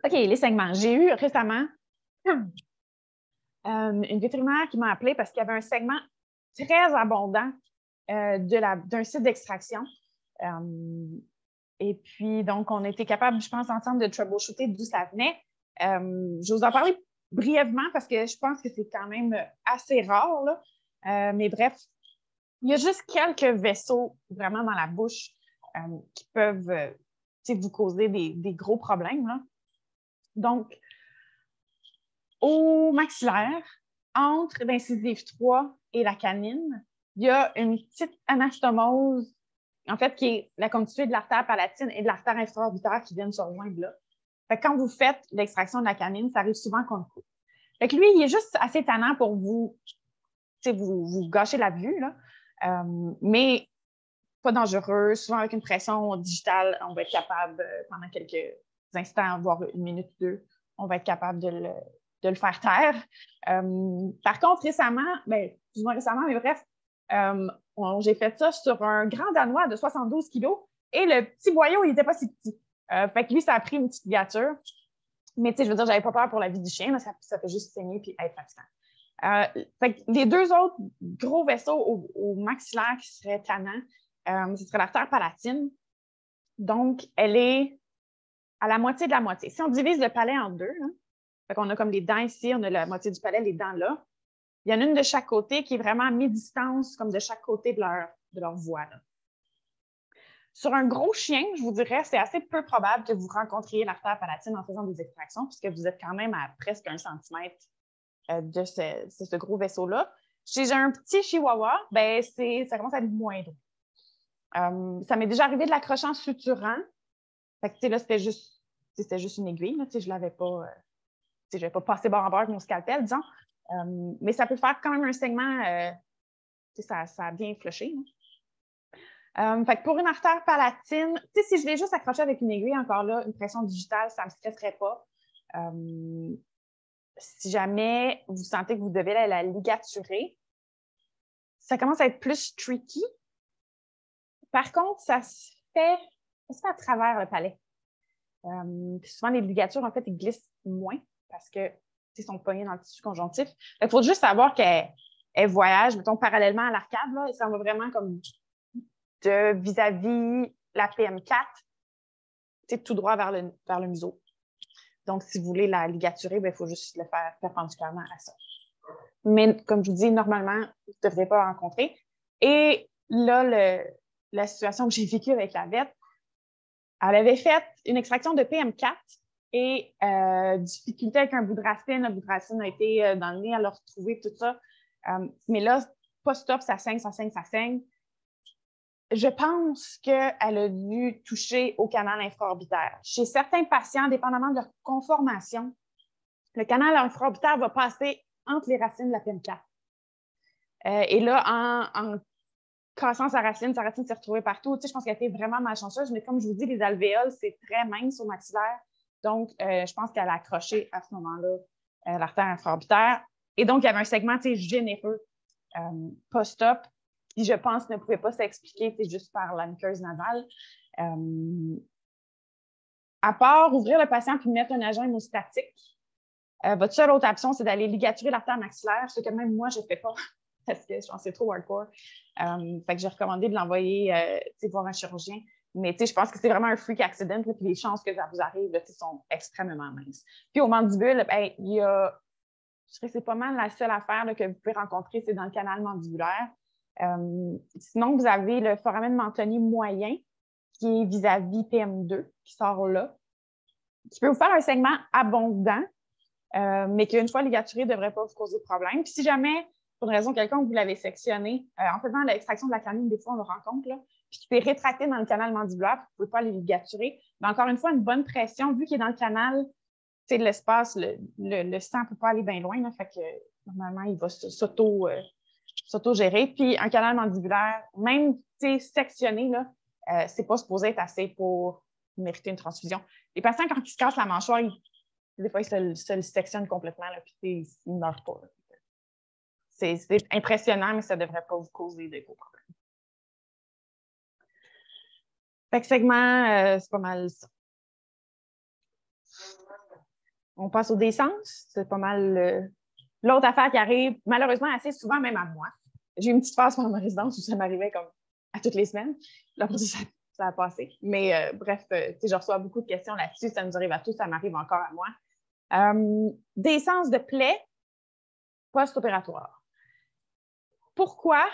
OK, les segments. J'ai eu récemment une vétérinaire qui m'a appelée parce qu'il y avait un segment très abondant d'un site d'extraction. Et puis, donc, on a été capable, je pense, ensemble de troubleshooter d'où ça venait. Je vais vous en parler brièvement parce que je pense que c'est quand même assez rare, là. Mais bref, il y a juste quelques vaisseaux vraiment dans la bouche qui peuvent vous causer des gros problèmes, là. Donc, au maxillaire, entre l'incisive 3 et la canine, il y a une petite anastomose, en fait, qui est la constituée de l'artère palatine et de l'artère infraorbitaire qui viennent se rejoindre là. Fait que quand vous faites l'extraction de la canine, ça arrive souvent qu'on le coupe. Fait que lui, il est juste assez tannant pour vous gâcher la vue, là. Mais pas dangereux. Souvent, avec une pression digitale, on va être capable, pendant quelques instants, voire une minute ou deux, on va être capable de le faire taire. Par contre, récemment, plus ou moins récemment, mais bref, j'ai fait ça sur un grand Danois de 72 kilos et le petit boyau, il n'était pas si petit. Fait que lui, ça a pris une petite ligature. Mais tu sais, je veux dire, j'avais pas peur pour la vie du chien, là, ça fait juste saigner et être fatigant. Fait que les deux autres gros vaisseaux au maxillaire qui seraient tannants, ce serait l'artère palatine. Donc, elle est à la moitié de la moitié. Si on divise le palais en deux, hein, fait qu'on a comme les dents ici, on a la moitié du palais, les dents là. Il y en a une de chaque côté qui est vraiment à mi-distance, comme de chaque côté de leur voie, là. Sur un gros chien, je vous dirais, c'est assez peu probable que vous rencontriez l'artère palatine en faisant des extractions, puisque vous êtes quand même à presque 1 centimètre de ce gros vaisseau-là. Chez un petit chihuahua, ça commence à être moins drôle. Ça m'est déjà arrivé de l'accrocher en suturant. Fait que, là, c'était juste une aiguille. Là, je ne l'avais pas, j'avais pas passé bord en bord avec mon scalpel, disons. Mais ça peut faire quand même un segment, ça a bien flushé. Fait que pour une artère palatine, si je l'ai juste accroché avec une aiguille, encore là, une pression digitale, ça ne me stresserait pas. Si jamais vous sentez que vous devez la ligaturer, ça commence à être plus tricky. Par contre, ça se fait à travers le palais. Souvent, les ligatures, en fait, ils glissent moins parce que sont pognés dans le tissu conjonctif. Il faut juste savoir qu'elle voyage, mettons, parallèlement à l'arcade, là, et ça va vraiment comme de vis-à-vis la PM4, tout droit vers le museau. Donc, si vous voulez la ligaturer, il faut juste le faire perpendiculairement à ça. Mais comme je vous dis, normalement, vous ne devriez pas rencontrer. Et là, la situation que j'ai vécue avec la vette, elle avait fait une extraction de PM4 et difficulté avec un bout de racine. Le bout de racine a été dans le nez, elle l'a retrouvé, tout ça. Mais là, post-op, ça saigne. Je pense qu'elle a dû toucher au canal infraorbitaire. Chez certains patients, dépendamment de leur conformation, le canal infraorbitaire va passer entre les racines de la PM4. Et là, en cassant sa racine s'est retrouvée partout. Je pense qu'elle a été vraiment malchanceuse, mais comme je vous dis, les alvéoles, c'est très mince au maxillaire. Donc, je pense qu'elle a accroché à ce moment-là l'artère infraorbitaire. Et donc, il y avait un segment généreux post-op qui, je pense, ne pouvait pas s'expliquer juste par la muqueuse nasale. À part ouvrir le patient puis mettre un agent hémostatique, votre seule autre option, c'est d'aller ligaturer l'artère maxillaire, ce que même moi, je ne fais pas parce que je pense que c'est trop hardcore. Fait que j'ai recommandé de l'envoyer voir un chirurgien. Mais je pense que c'est vraiment un freak accident, puis les chances que ça vous arrive là, sont extrêmement minces. Puis au mandibule, il y a, je dirais que c'est pas mal la seule affaire là, que vous pouvez rencontrer, c'est dans le canal mandibulaire. Sinon, vous avez le foramen mentoni moyen, qui est vis-à-vis PM2, qui sort là, qui peut vous faire un segment abondant, mais qu'une fois ligaturé, ne devrait pas vous causer de problème. Puis si jamais, pour une raison quelconque, vous l'avez sectionné, en faisant l'extraction de la canine, des fois, on le rencontre, là, puis qui s'est rétracté dans le canal mandibulaire, vous ne pouvez pas les ligaturer. Mais encore une fois, une bonne pression, vu qu'il est dans le canal, l'espace, le sang ne peut pas aller bien loin, là, fait que normalement, il va s'auto-gérer. Puis un canal mandibulaire, même sectionné, là, c'est pas supposé être assez pour mériter une transfusion. Les patients, quand ils se cassent la mâchoire, des fois, ils se le sectionnent complètement, là, puis ils ne meurent pas. C'est impressionnant, mais ça ne devrait pas vous causer de gros problèmes. Fait que segment, c'est pas mal ça. On passe au décence. C'est pas mal l'autre affaire qui arrive, malheureusement, assez souvent, même à moi. J'ai eu une petite phase pendant ma résidence où ça m'arrivait comme à toutes les semaines. Là, ça a passé. Mais bref, je reçois beaucoup de questions là-dessus. Ça nous arrive à tous, ça m'arrive encore à moi. Décence de plaie post-opératoire. Pourquoi?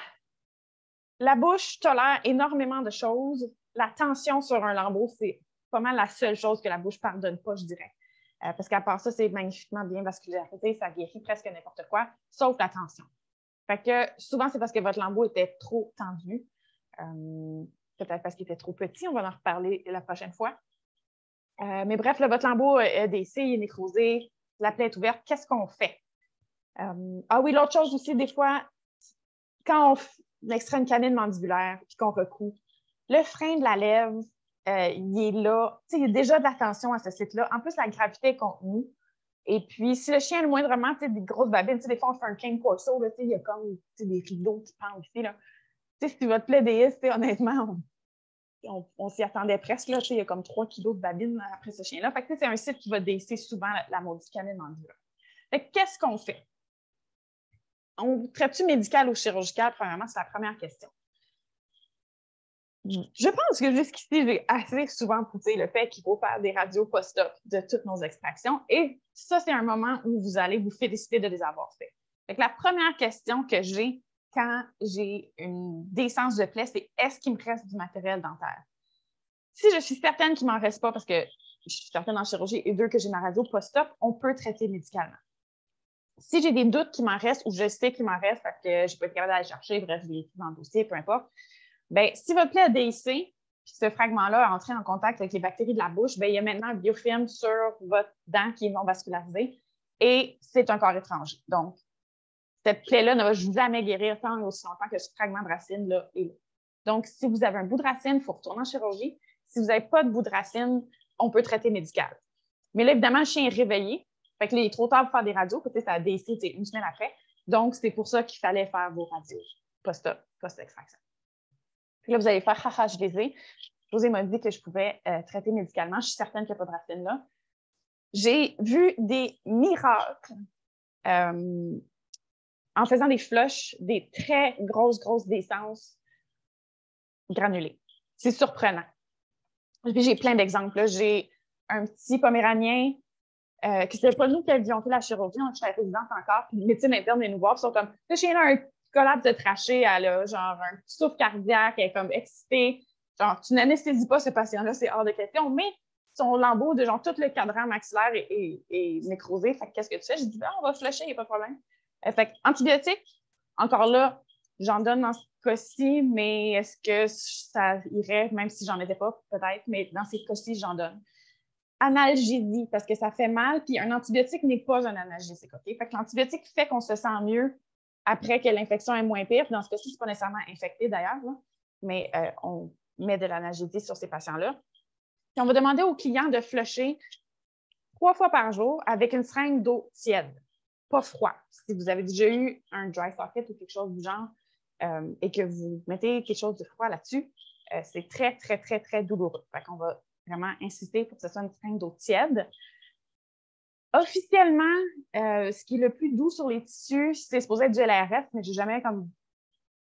La bouche tolère énormément de choses. La tension sur un lambeau, c'est pas mal la seule chose que la bouche pardonne pas, je dirais. Parce qu'à part ça, c'est magnifiquement bien vascularisé, ça guérit presque n'importe quoi, sauf la tension. Fait que souvent, c'est parce que votre lambeau était trop tendu. Peut-être parce qu'il était trop petit, on va en reparler la prochaine fois. Mais bref, là, votre lambeau est DC, il est nécrosé, la plaie est ouverte. Qu'est-ce qu'on fait? Ah oui, l'autre chose aussi, des fois, quand on extrait une canine mandibulaire puis qu'on recoue, le frein de la lèvre, il est là. Il y a déjà de la tension à ce site-là. En plus, la gravité est contenue. Et puis, si le chien a le moindrement des grosses babines, des fois, on fait un cane corso, il y a comme des rideaux qui pendent ici. Là. Si votre plaie déhisse, honnêtement, on s'y attendait presque. Là, il y a comme 3 kilos de babines après ce chien-là. Fait que c'est un site qui va déhisser souvent la maudite canine mandibulaire. Fait que qu'est-ce qu'on fait? On traite-tu médical ou chirurgical? Premièrement, c'est la première question. Je pense que jusqu'ici, j'ai assez souvent poussé le fait qu'il faut faire des radios post-op de toutes nos extractions. Et ça, c'est un moment où vous allez vous féliciter de les avoir fait. Fait que la première question que j'ai quand j'ai une décence de plaie, c'est est-ce qu'il me reste du matériel dentaire? Si je suis certaine qu'il ne m'en reste pas, parce que je suis certaine en chirurgie et que j'ai ma radio post-op, on peut traiter médicalement. Si j'ai des doutes qu'il m'en reste ou je sais qu'il m'en reste parce que je n'ai pas été capable d'aller chercher, bref, je l'ai écrit dans le dossier, peu importe, bien, si votre plaie a déhissé, puis ce fragment-là a entré en contact avec les bactéries de la bouche, bien, il y a maintenant un biofilm sur votre dent qui est non vascularisé et c'est un corps étranger. Donc, cette plaie-là ne va jamais guérir tant et aussi longtemps que ce fragment de racine-là est là. Donc, si vous avez un bout de racine, il faut retourner en chirurgie. Si vous n'avez pas de bout de racine, on peut traiter médical. Mais là, évidemment, le chien est réveillé. Fait que là, il est trop tard pour faire des radios. Ça a décidé une semaine après. Donc, c'est pour ça qu'il fallait faire vos radios post-op, post-extraction. Puis là, vous allez faire « haha, je les ai ». Josée m'a dit que je pouvais traiter médicalement. Je suis certaine qu'il n'y a pas de racine là. J'ai vu des miracles en faisant des flushs, des très grosses décences granulées. C'est surprenant. Puis j'ai plein d'exemples. Là. J'ai un petit poméranien que c'était pas nous qui avions fait la chirurgie, je suis résidente encore, puis les médecins internes viennent nous voir, ils sont comme, ce chien-là a un collapse de trachée, elle a genre un petit souffle cardiaque, elle est comme excitée. Genre, tu n'anesthésies pas ce patient-là, c'est hors de question, mais son lambeau de genre tout le cadran maxillaire est nécrosé. Fait que qu'est-ce que tu fais? Je dis, on va flusher, il n'y a pas de problème. Fait que antibiotiques, encore là, j'en donne dans ce cas-ci, mais est-ce que ça irait, même si j'en étais pas, peut-être, mais dans ces cas-ci, j'en donne. Analgésie, parce que ça fait mal, puis un antibiotique n'est pas un analgésique, OK? Fait que l'antibiotique fait qu'on se sent mieux après que l'infection est moins pire. Puis dans ce cas-ci, ce n'est pas nécessairement infecté d'ailleurs, mais on met de l'analgésie sur ces patients-là. Puis on va demander aux clients de flusher 3 fois par jour avec une seringue d'eau tiède, pas froid. Si vous avez déjà eu un dry socket ou quelque chose du genre et que vous mettez quelque chose de froid là-dessus, c'est très, très, très, très douloureux. Fait qu'on va vraiment insister pour que ce soit une seringue d'eau tiède. Officiellement, ce qui est le plus doux sur les tissus, c'est supposé être du LRS, mais j'ai jamais comme.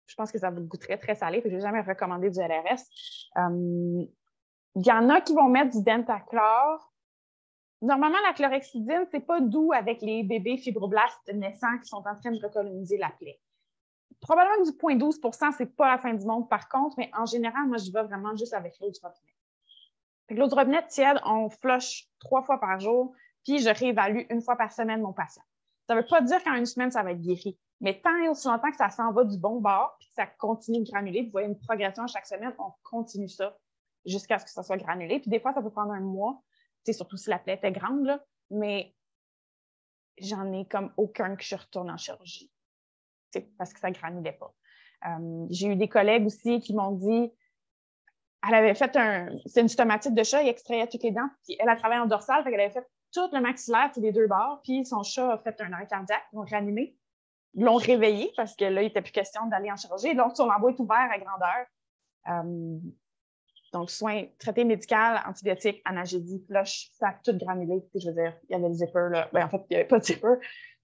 Je pense que ça vous goûterait très salé, puis je n'ai jamais recommandé du LRS. Il y en a qui vont mettre du Dentachlor. Normalement, la chlorhexidine, c'est pas doux avec les bébés fibroblastes naissants qui sont en train de recoloniser la plaie. Probablement que du 0,12 %, c'est pas la fin du monde par contre, mais en général, moi, je vais vraiment juste avec l'eau du robinet. L'eau du robinet tiède, on flush 3 fois par jour, puis je réévalue 1 fois par semaine mon patient. Ça ne veut pas dire qu'en 1 semaine, ça va être guéri, mais tant et aussi longtemps que ça s'en va du bon bord, puis que ça continue de granuler, vous voyez une progression chaque semaine, on continue ça jusqu'à ce que ça soit granulé. Puis des fois, ça peut prendre 1 mois, surtout si la plaie était grande, là, mais j'en ai comme aucun que je retourne en chirurgie, parce que ça ne granulait pas. J'ai eu des collègues aussi qui m'ont dit elle avait fait c'est une stomatite de chat, il extrayait toutes les dents, puis elle travaillé en dorsale, fait qu'elle avait fait tout le maxillaire, tous les 2 bords, puis son chat a fait un arrêt cardiaque, ils l'ont réanimé, ils l'ont réveillé parce que là, il n'était plus question d'aller en chirurgie, donc son lambeau est ouvert à grandeur. Donc, soins, traité médical, antibiotiques, analgésie, flush, ça a tout granulé. Je veux dire, il y avait le zipper, là. Ben, en fait, il n'y avait pas de zipper.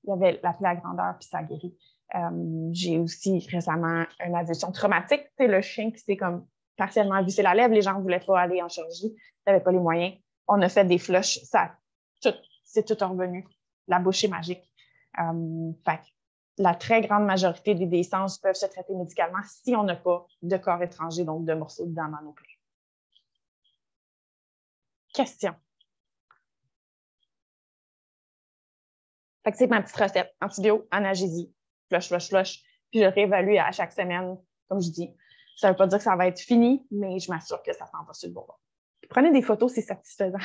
Il y avait la plaie à grandeur, puis ça a guéri. J'ai aussi récemment une addition traumatique. C'est le chien qui s'est comme partiellement vissé la lèvre. Les gens ne voulaient pas aller en chirurgie. Ils n'avaient pas les moyens. On a fait des flushs. C'est tout revenu. La bouche est magique. Fait que la très grande majorité des déhiscences peuvent se traiter médicalement si on n'a pas de corps étranger, donc de morceaux de dents dans nos plaies. Question. Fait que c'est ma petite recette. Antibio, analgésie, flush, flush, flush. Puis je réévalue à chaque semaine, comme je dis. Ça ne veut pas dire que ça va être fini, mais je m'assure que ça s'en va sur le bon bord. Prenez des photos, c'est satisfaisant.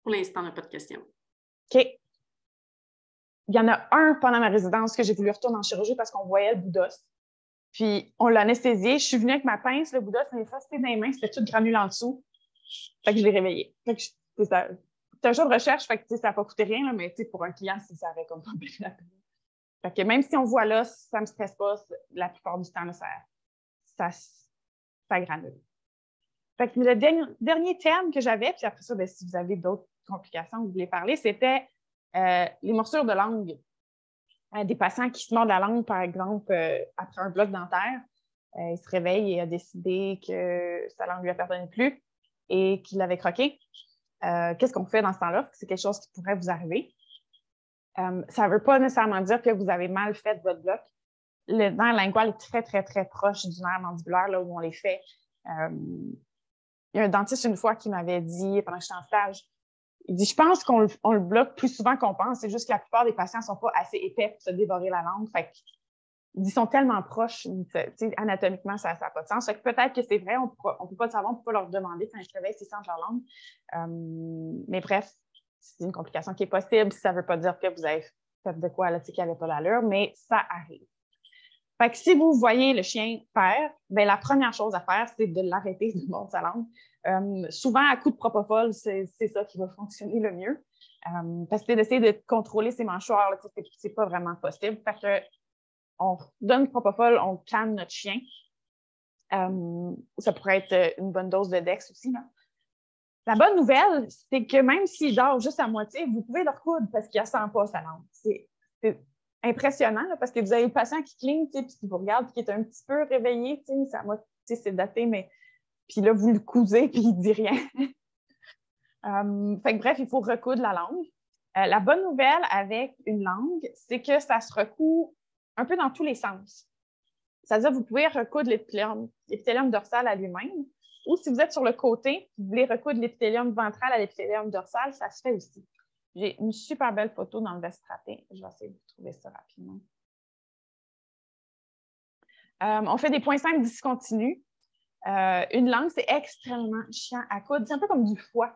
Pour l'instant, on n'a pas de questions. OK. Il y en a un pendant ma résidence que j'ai voulu retourner en chirurgie parce qu'on voyait le bout d'os. Puis on l'a anesthésié. Je suis venue avec ma pince, le bout d'os m'est resté dans les mains, c'était tout granulé en dessous. Fait que je l'ai réveillé. Fait que c'est un jeu de recherche, fait que ça n'a pas coûté rien, là, mais pour un client, ça aurait comme pas payé la peine. Fait que même si on voit là, ça ne me stresse pas, la plupart du temps, là, ça granule. Fait que le dernier terme que j'avais, puis après ça, bien, si vous avez d'autres complications que vous voulez parler, c'était les morsures de langue. Des patients qui se mordent la langue, par exemple, après un bloc dentaire, il se réveille et a décidé que sa langue ne lui appartenait plus et qu'il l'avait croqué. Qu'est-ce qu'on fait dans ce temps-là? C'est quelque chose qui pourrait vous arriver. Ça ne veut pas nécessairement dire que vous avez mal fait votre bloc. Le nerf lingual est très, très, très proche du nerf mandibulaire, là où on les fait. Il y a un dentiste une fois qui m'avait dit, pendant que j'étais en stage, il dit, je pense qu'on le bloque plus souvent qu'on pense. C'est juste que la plupart des patients ne sont pas assez épais pour se dévorer la langue. Fait ils sont tellement proches, anatomiquement, ça n'a pas de sens. Fait que peut-être que c'est vrai, on ne peut pas le savoir, on ne peut pas leur demander quand ils se réveillent s'ils sentent leur langue. Mais bref, c'est une complication qui est possible. Ça ne veut pas dire que vous avez fait de quoi là, qui n'avait pas d'allure, mais ça arrive. Fait que si vous voyez le chien faire, bien, la première chose à faire, c'est de l'arrêter de mordre sa langue. Souvent, à coup de propofol, c'est ça qui va fonctionner le mieux. Parce que d'essayer de contrôler ses mâchoires, c'est pas vraiment possible. Fait que on donne propofol, on calme notre chien. Ça pourrait être une bonne dose de Dex aussi. Là. La bonne nouvelle, c'est que même s'il dort juste à moitié, vous pouvez le recoudre parce qu'il ne sent pas sa langue. C'est impressionnant là, parce que vous avez le patient qui cligne puis qui vous regarde, qui est un petit peu réveillé. C'est daté, mais puis là, vous le cousez puis il ne dit rien. Fait que bref, il faut recoudre la langue. La bonne nouvelle avec une langue, c'est que ça se recoud un peu dans tous les sens. C'est-à-dire que vous pouvez recoudre l'épithélium dorsal à lui-même, ou si vous êtes sur le côté, vous voulez recoudre l'épithélium ventral à l'épithélium dorsal, ça se fait aussi. J'ai une super belle photo dans le Vestraté. Je vais essayer de trouver ça rapidement. On fait des points simples discontinus. Une langue, c'est extrêmement chiant à coudre. C'est un peu comme du foie,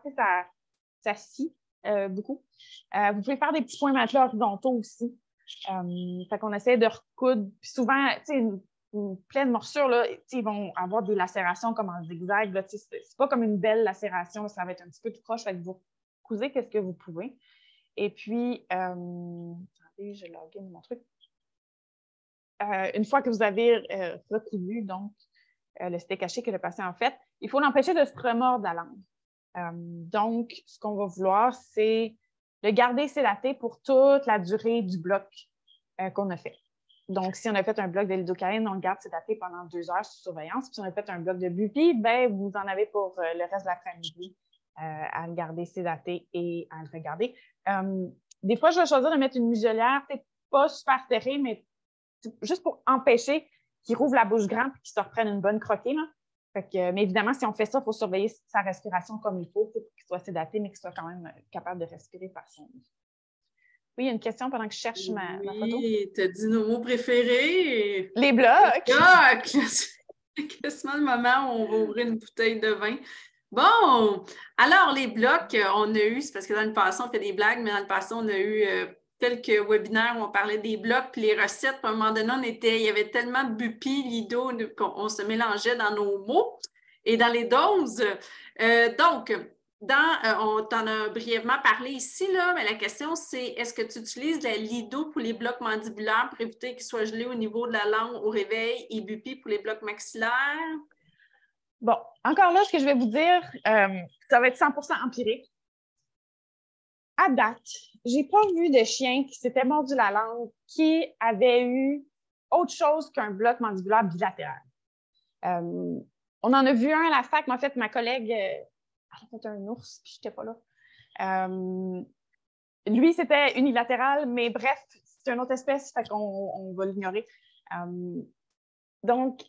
ça scie beaucoup. Vous pouvez faire des petits points matelas horizontaux aussi. Fait qu'on essaie de recoudre. Puis souvent, une plaie de morsure, là, ils vont avoir des lacérations comme en zigzag. Là, c'est pas comme une belle lacération, ça va être un petit peu tout proche. Fait que vous cousez qu'est-ce que vous pouvez. Et puis, attendez, je login mon truc. Une fois que vous avez recousu, donc, le steak haché que le patient a fait, il faut l'empêcher de se remordre la langue. Donc, ce qu'on va vouloir, c'est le garder sédaté pour toute la durée du bloc qu'on a fait. Donc, si on a fait un bloc de lidocaïne, on le garde sédaté pendant 2 heures sous surveillance. Puis si on a fait un bloc de bupi, ben, vous en avez pour le reste de l'après-midi à le garder sédaté et à le regarder. Des fois, je vais choisir de mettre une muselière, peut-être pas super serrée, mais juste pour empêcher qu'il rouvre la bouche grande et qu'il se reprenne une bonne croquée. Là. Fait que, mais évidemment, si on fait ça, il faut surveiller sa respiration comme il faut pour qu'il soit sédaté, mais qu'il soit quand même capable de respirer par son nez. Oui, il y a une question pendant que je cherche ma photo. Oui, tu as dit nos mots préférés. Les blocs! C'est quasiment le moment où on va ouvrir une bouteille de vin. Bon, alors les blocs, on a eu, c'est parce que dans le passé, on fait des blagues, mais dans le passé, on a eu quelques webinaires où on parlait des blocs, puis les recettes, puis à un moment donné, il y avait tellement de bupi, lido, qu'on se mélangeait dans nos mots et dans les doses. Donc, on t'en a brièvement parlé ici, là, mais la question, c'est est-ce que tu utilises la lido pour les blocs mandibulaires pour éviter qu'ils soient gelés au niveau de la langue au réveil et bupi pour les blocs maxillaires? Bon, encore là, ce que je vais vous dire, ça va être 100% empirique. À date, j'ai pas vu de chien qui s'était mordu la langue qui avait eu autre chose qu'un bloc mandibulaire bilatéral. On en a vu un à la fac, mais en fait, ma collègue, elle a fait un ours, puis j'étais pas là. Lui, c'était unilatéral, mais bref, c'est une autre espèce, fait qu'on va l'ignorer. Donc,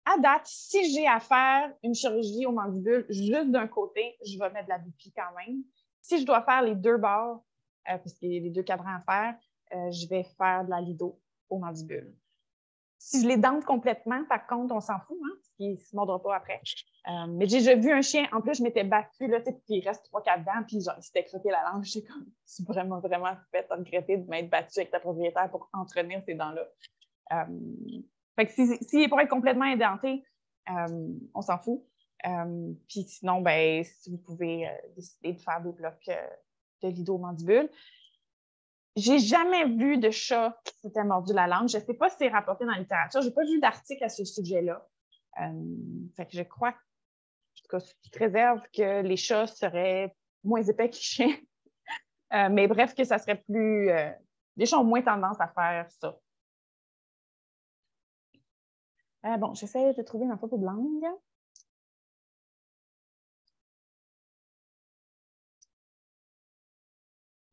à date, si j'ai à faire une chirurgie au mandibule juste d'un côté, je vais mettre de la bupie quand même. Si je dois faire les deux bords, parce qu'il y a les deux cadrans à faire, je vais faire de la lido au mandibule. Si je les dente complètement, par contre, on s'en fout, hein, parce qu'il ne se mordra pas après. Mais j'ai déjà vu un chien, en plus, je m'étais battue, là, puis il reste 3-4 dents, puis genre, il s'était crotté la langue. J'étais comme, c'est vraiment, vraiment fait regretter de m'être battue avec ta propriétaire pour entretenir ces dents-là. Fait que s'il est pour être complètement édenté, on s'en fout. Puis sinon, ben, si vous pouvez décider de faire des blocs de lido-mandibule. J'ai jamais vu de chat qui s'était mordu la langue. Je ne sais pas si c'est rapporté dans la littérature. Je n'ai pas vu d'article à ce sujet-là. Fait que je crois, en tout cas, sous toute réserve, que les chats seraient moins épais que les chiens. Mais bref, que ça serait plus... les chats ont moins tendance à faire ça. Bon, j'essaie de trouver ma photo de langue.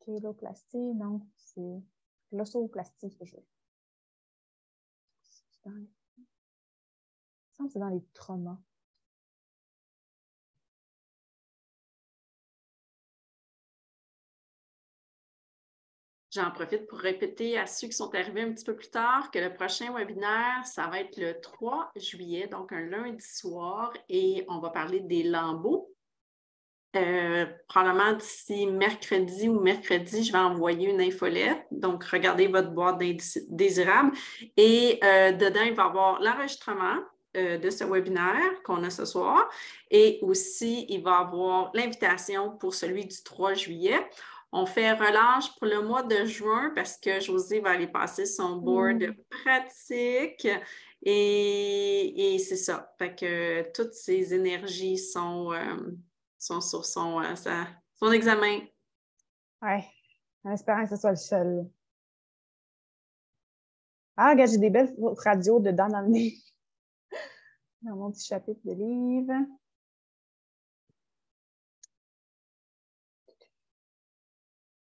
Kéloplastie, non, c'est glossoplastie que je veux. Il me semble que c'est dans les traumas. J'en profite pour répéter à ceux qui sont arrivés un petit peu plus tard que le prochain webinaire, ça va être le 3 juillet, donc un lundi soir, et on va parler des lambeaux. Probablement d'ici mercredi ou mercredi, je vais envoyer une infolette. Donc, regardez votre boîte d'indésirables. Et dedans, il va y avoir l'enregistrement de ce webinaire qu'on a ce soir. Et aussi, il va y avoir l'invitation pour celui du 3 juillet. On fait relâche pour le mois de juin parce que Josée va aller passer son board pratique. Et c'est ça. Fait que toutes ces énergies sont sur son examen. Oui, en espérant que ce soit le seul. Ah, regarde, j'ai des belles radios dedans dans le nez. Dans mon petit chapitre de livre.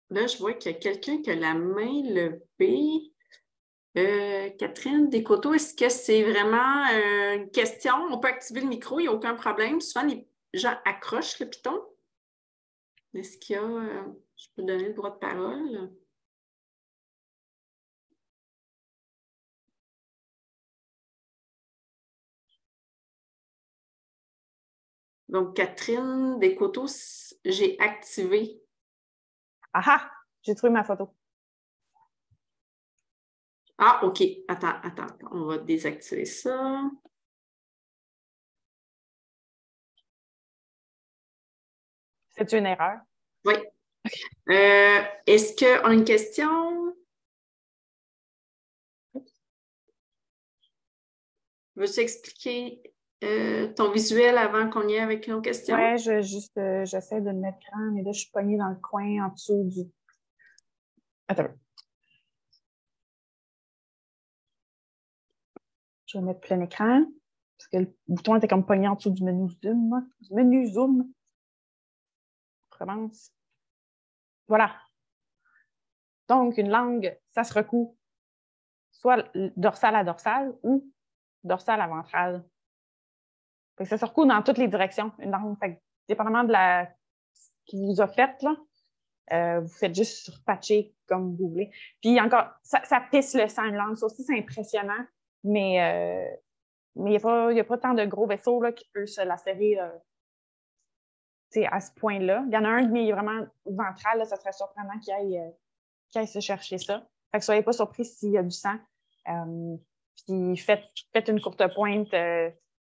Là, je vois qu'il y a quelqu'un qui a la main levée. Catherine Descoteaux, est-ce que c'est vraiment une question? On peut activer le micro, il n'y a aucun problème. Souvent, les gens accrochent le piton. Est-ce qu'il y a... je peux donner le droit de parole? Donc, Catherine Descoteaux, j'ai activé. Ah ah! J'ai trouvé ma photo. Ah, OK. Attends. On va désactiver ça. C'est une erreur? Oui. Est-ce qu'on a une question? Veux-tu expliquer ton visuel avant qu'on y aille avec nos questions? Oui, j'essaie de le mettre grand, mais là, je suis pognée dans le coin en dessous du... Attends. Je vais mettre plein écran, parce que le bouton était comme pogné en dessous du menu Zoom. On recommence. Voilà. Donc, une langue, ça se recoue soit dorsale à dorsale ou dorsale à ventrale. Fait que ça se recoue dans toutes les directions, une langue. Fait que, dépendamment de ce qu'il vous a fait, là, vous faites juste surpatcher comme vous voulez. Puis encore, ça pisse le sang, une langue. Ça aussi, c'est impressionnant, mais il n'y a pas tant de gros vaisseaux là, qui peuvent se lacérer à ce point-là. Il y en a un, mais il est vraiment ventral, là, ça serait surprenant qu'il aille se chercher ça. Fait que soyez pas surpris s'il y a du sang. Puis faites une courte pointe.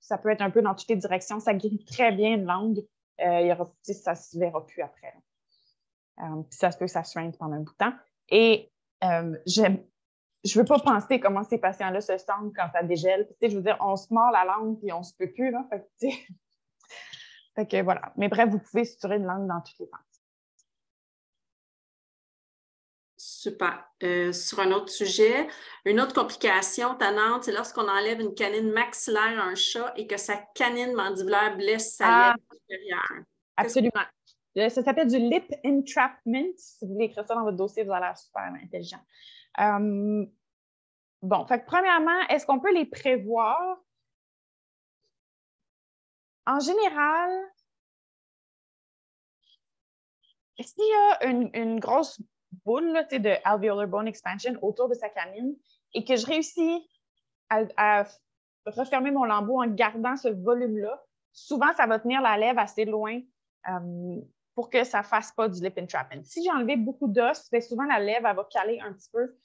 Ça peut être un peu dans toutes les directions. Ça guérit très bien une langue. ça ne se verra plus après. Puis ça se peut que ça se soigne pendant un bout de temps. Et je ne veux pas penser comment ces patients-là se sentent quand ça dégèle. Je veux dire, on se mord la langue puis on ne se peut plus. Là. Fait que voilà. Mais bref, vous pouvez suturer une langue dans toutes les parties. Super. Sur un autre sujet, une autre complication tannante, c'est lorsqu'on enlève une canine maxillaire à un chat et que sa canine mandibulaire blesse sa lèvre supérieure. Absolument. Ça s'appelle du lip entrapment. Si vous voulez écrire ça dans votre dossier, vous allez l'air super intelligent. Bon, fait que premièrement, est-ce qu'on peut les prévoir? En général, s'il y a une grosse boule là, de alveolar bone expansion autour de sa canine et que je réussis à refermer mon lambeau en gardant ce volume-là, souvent, ça va tenir la lèvre assez loin pour que ça ne fasse pas du lip entrapment. Si j'ai enlevé beaucoup d'os, souvent la lèvre elle va caler un petit peu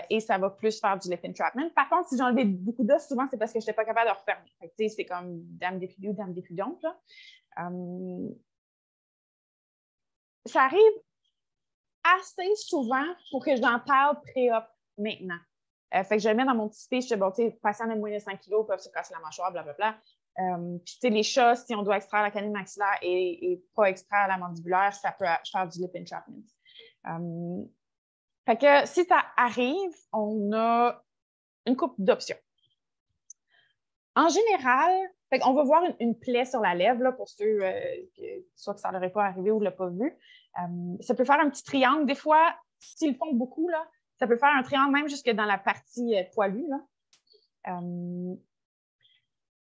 et ça va plus faire du lip entrapment. Par contre, si j'ai enlevé beaucoup d'os, souvent, c'est parce que je n'étais pas capable de refermer. C'est comme dame d'épidion, dame d'épidion. Ça arrive assez souvent pour que j'en parle pré-op maintenant. Fait que je le mets dans mon petit speech, bon, tu sais, patients de moins de 5 kg peuvent se casser la mâchoire, blablabla. Puis, tu sais, les chats, si on doit extraire la canine maxillaire et pas extraire la mandibulaire, ça peut faire du lip entrapment. Fait que si ça arrive, on a une couple d'options. En général, on va voir une plaie sur la lèvre, là, pour ceux soit que ça n'aurait pas arrivé ou ne l'a pas vu. Ça peut faire un petit triangle. Des fois, s'ils le font beaucoup, là, ça peut faire un triangle même jusque dans la partie poilue.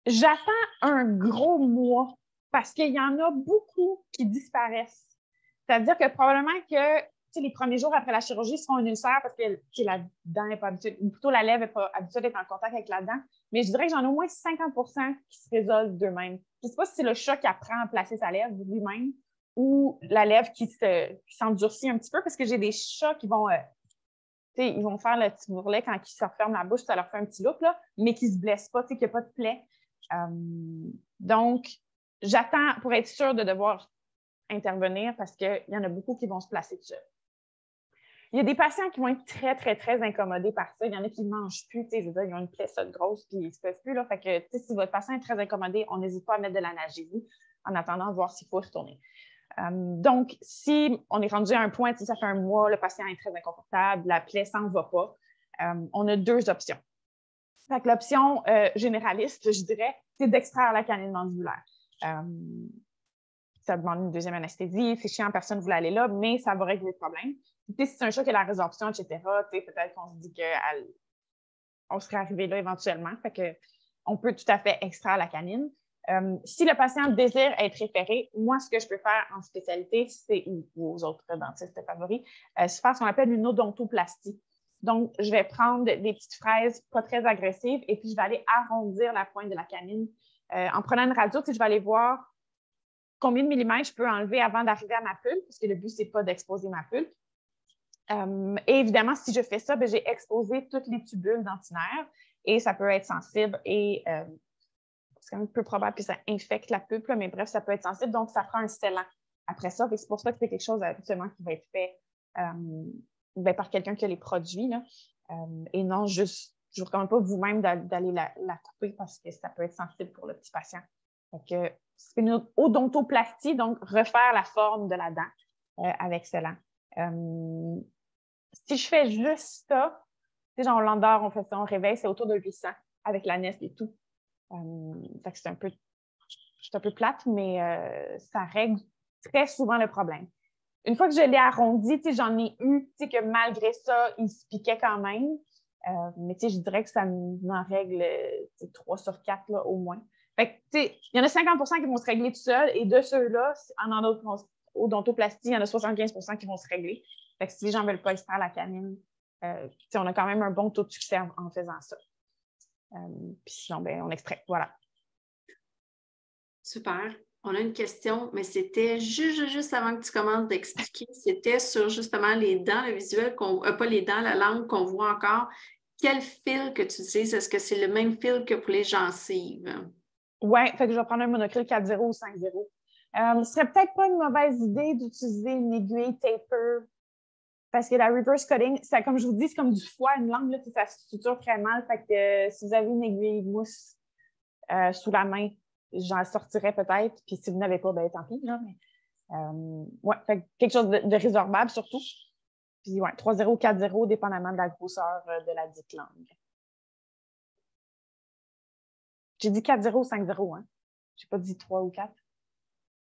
J'attends un gros mois parce qu'il y en a beaucoup qui disparaissent. C'est-à-dire que probablement que les premiers jours après la chirurgie seront un ulcère parce que la dent n'est pas habituée, ou plutôt la lèvre n'est pas habituée d'être en contact avec la dent. Mais je dirais que j'en ai au moins 50% qui se résolvent d'eux-mêmes. Je ne sais pas si c'est le chat qui apprend à placer sa lèvre lui-même ou la lèvre qui s'endurcit un petit peu parce que j'ai des chats qui vont, ils vont faire le petit bourrelet quand ils se referment la bouche, ça leur fait un petit look, là, mais qui ne se blessent pas, qu'il n'y a pas de plaie. Donc, j'attends pour être sûre de devoir intervenir parce qu'il y en a beaucoup qui vont se placer tout seuls. Il y a des patients qui vont être très, très, très incommodés par ça. Il y en a qui ne mangent plus, je veux dire, ils ont une plaie grosse puis ils ne se peuvent plus. Là. Fait que, si votre patient est très incommodé, on n'hésite pas à mettre de l'analgésie en attendant de voir s'il faut retourner. Donc, si on est rendu à un point, ça fait un mois, le patient est très inconfortable, la plaie s'en va pas, on a deux options. Fait que l'option généraliste, je dirais, c'est d'extraire la canine mandibulaire. Ça demande une deuxième anesthésie, c'est chiant, personne ne voulait aller là, mais ça va régler le problème. Si c'est un chat qui a la résorption, etc., peut-être qu'on se dit qu'on serait arrivé là éventuellement. Fait que on peut tout à fait extraire la canine. Si le patient désire être référé, moi, ce que je peux faire en spécialité, ou aux autres dentistes favoris, c'est faire ce qu'on appelle une odontoplastie. Donc, je vais prendre des petites fraises pas très agressives et puis je vais aller arrondir la pointe de la canine. En prenant une radio, je vais aller voir combien de millimètres je peux enlever avant d'arriver à ma pulpe, parce que le but, ce n'est pas d'exposer ma pulpe. Et évidemment, si je fais ça, j'ai exposé toutes les tubules dentinaires et ça peut être sensible et c'est quand même peu probable que ça infecte la pulpe, mais bref, ça peut être sensible, donc ça prend un scellant après ça. C'est pour ça que c'est quelque chose habituellement qui va être fait par quelqu'un qui a les produits, là, et non juste, je ne vous recommande pas vous-même d'aller la couper parce que ça peut être sensible pour le petit patient. Donc, c'est une odontoplastie, donc refaire la forme de la dent avec scellant. Si je fais juste ça, genre on l'endort, on fait ça, on réveille, c'est autour de 800 avec la neste et tout. Fait que c'est un peu plate, mais ça règle très souvent le problème. Une fois que je l'ai arrondi, j'en ai eu que malgré ça, il se piquait quand même. Mais je dirais que ça m'en règle 3 sur 4 là, au moins. Fait que, il y en a 50% qui vont se régler tout seuls et de ceux-là, en odontoplastie, il y en a 75% qui vont se régler. Fait que si les gens ne veulent pas extraire la canine, on a quand même un bon taux de succès en faisant ça. Puis sinon, on extrait. Voilà. Super. On a une question, mais c'était juste avant que tu commences d'expliquer. C'était sur justement les dents, le visuel, pas les dents, la langue qu'on voit encore. Quel fil que tu utilises? Est-ce que c'est le même fil que pour les gencives? Oui, fait que je vais prendre un monocryl 4.0 ou 5.0. Ce serait peut-être pas une mauvaise idée d'utiliser une aiguille taper parce que la reverse cutting, ça, comme je vous dis, c'est comme du foie, une langue, là, ça se suture très mal. Fait que si vous avez une aiguille mousse sous la main, j'en sortirais peut-être. Puis si vous n'avez pas, ben tant pis. Là, mais, ouais, fait que quelque chose de résorbable surtout. Puis ouais, 3-0, 4-0, dépendamment de la grosseur de la dite langue. J'ai dit 4-0 ou 5-0, hein? J'ai pas dit 3 ou 4.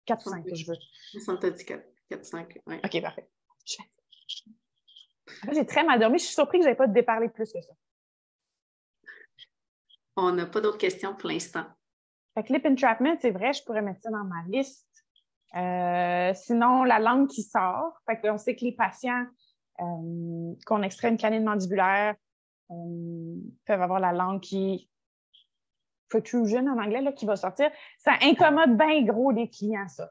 4 ou 5 que je veux. Ça t'a dit 4-5, oui. OK, parfait. En fait, j'ai très mal dormi. Je suis surprise que je n'avais pas déparlé plus que ça. On n'a pas d'autres questions pour l'instant. Fait que lip entrapment, c'est vrai, je pourrais mettre ça dans ma liste. Sinon, la langue qui sort. Fait qu'on sait que les patients qu'on extrait une canine mandibulaire peuvent avoir la langue qui protrusion en anglais, là, qui va sortir. Ça incommode bien gros les clients, ça.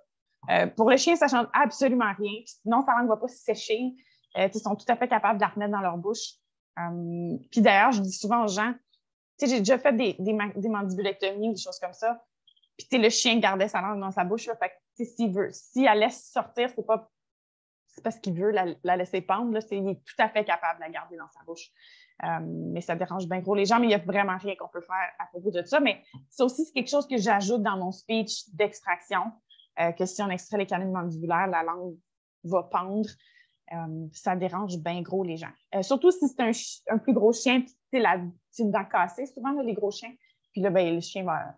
Pour le chien, ça ne change absolument rien. Sinon, sa langue ne va pas se sécher. Ils sont tout à fait capables de la remettre dans leur bouche. Puis d'ailleurs, je dis souvent aux gens, j'ai déjà fait des mandibulectomies ou des choses comme ça. Puis le chien gardait sa langue dans sa bouche. Là, fait que s'il veut, si elle laisse sortir, c'est parce qu'il veut la laisser pendre. Là, il est tout à fait capable de la garder dans sa bouche. Mais ça dérange bien gros les gens, mais il n'y a vraiment rien qu'on peut faire à propos de ça. Mais ça aussi, c'est quelque chose que j'ajoute dans mon speech d'extraction, que si on extrait les canines mandibulaires, la langue va pendre. Ça dérange bien gros les gens. Surtout si c'est un plus gros chien, puis c'est une dent cassée, souvent, là, les gros chiens. Puis là, ben, le chien va...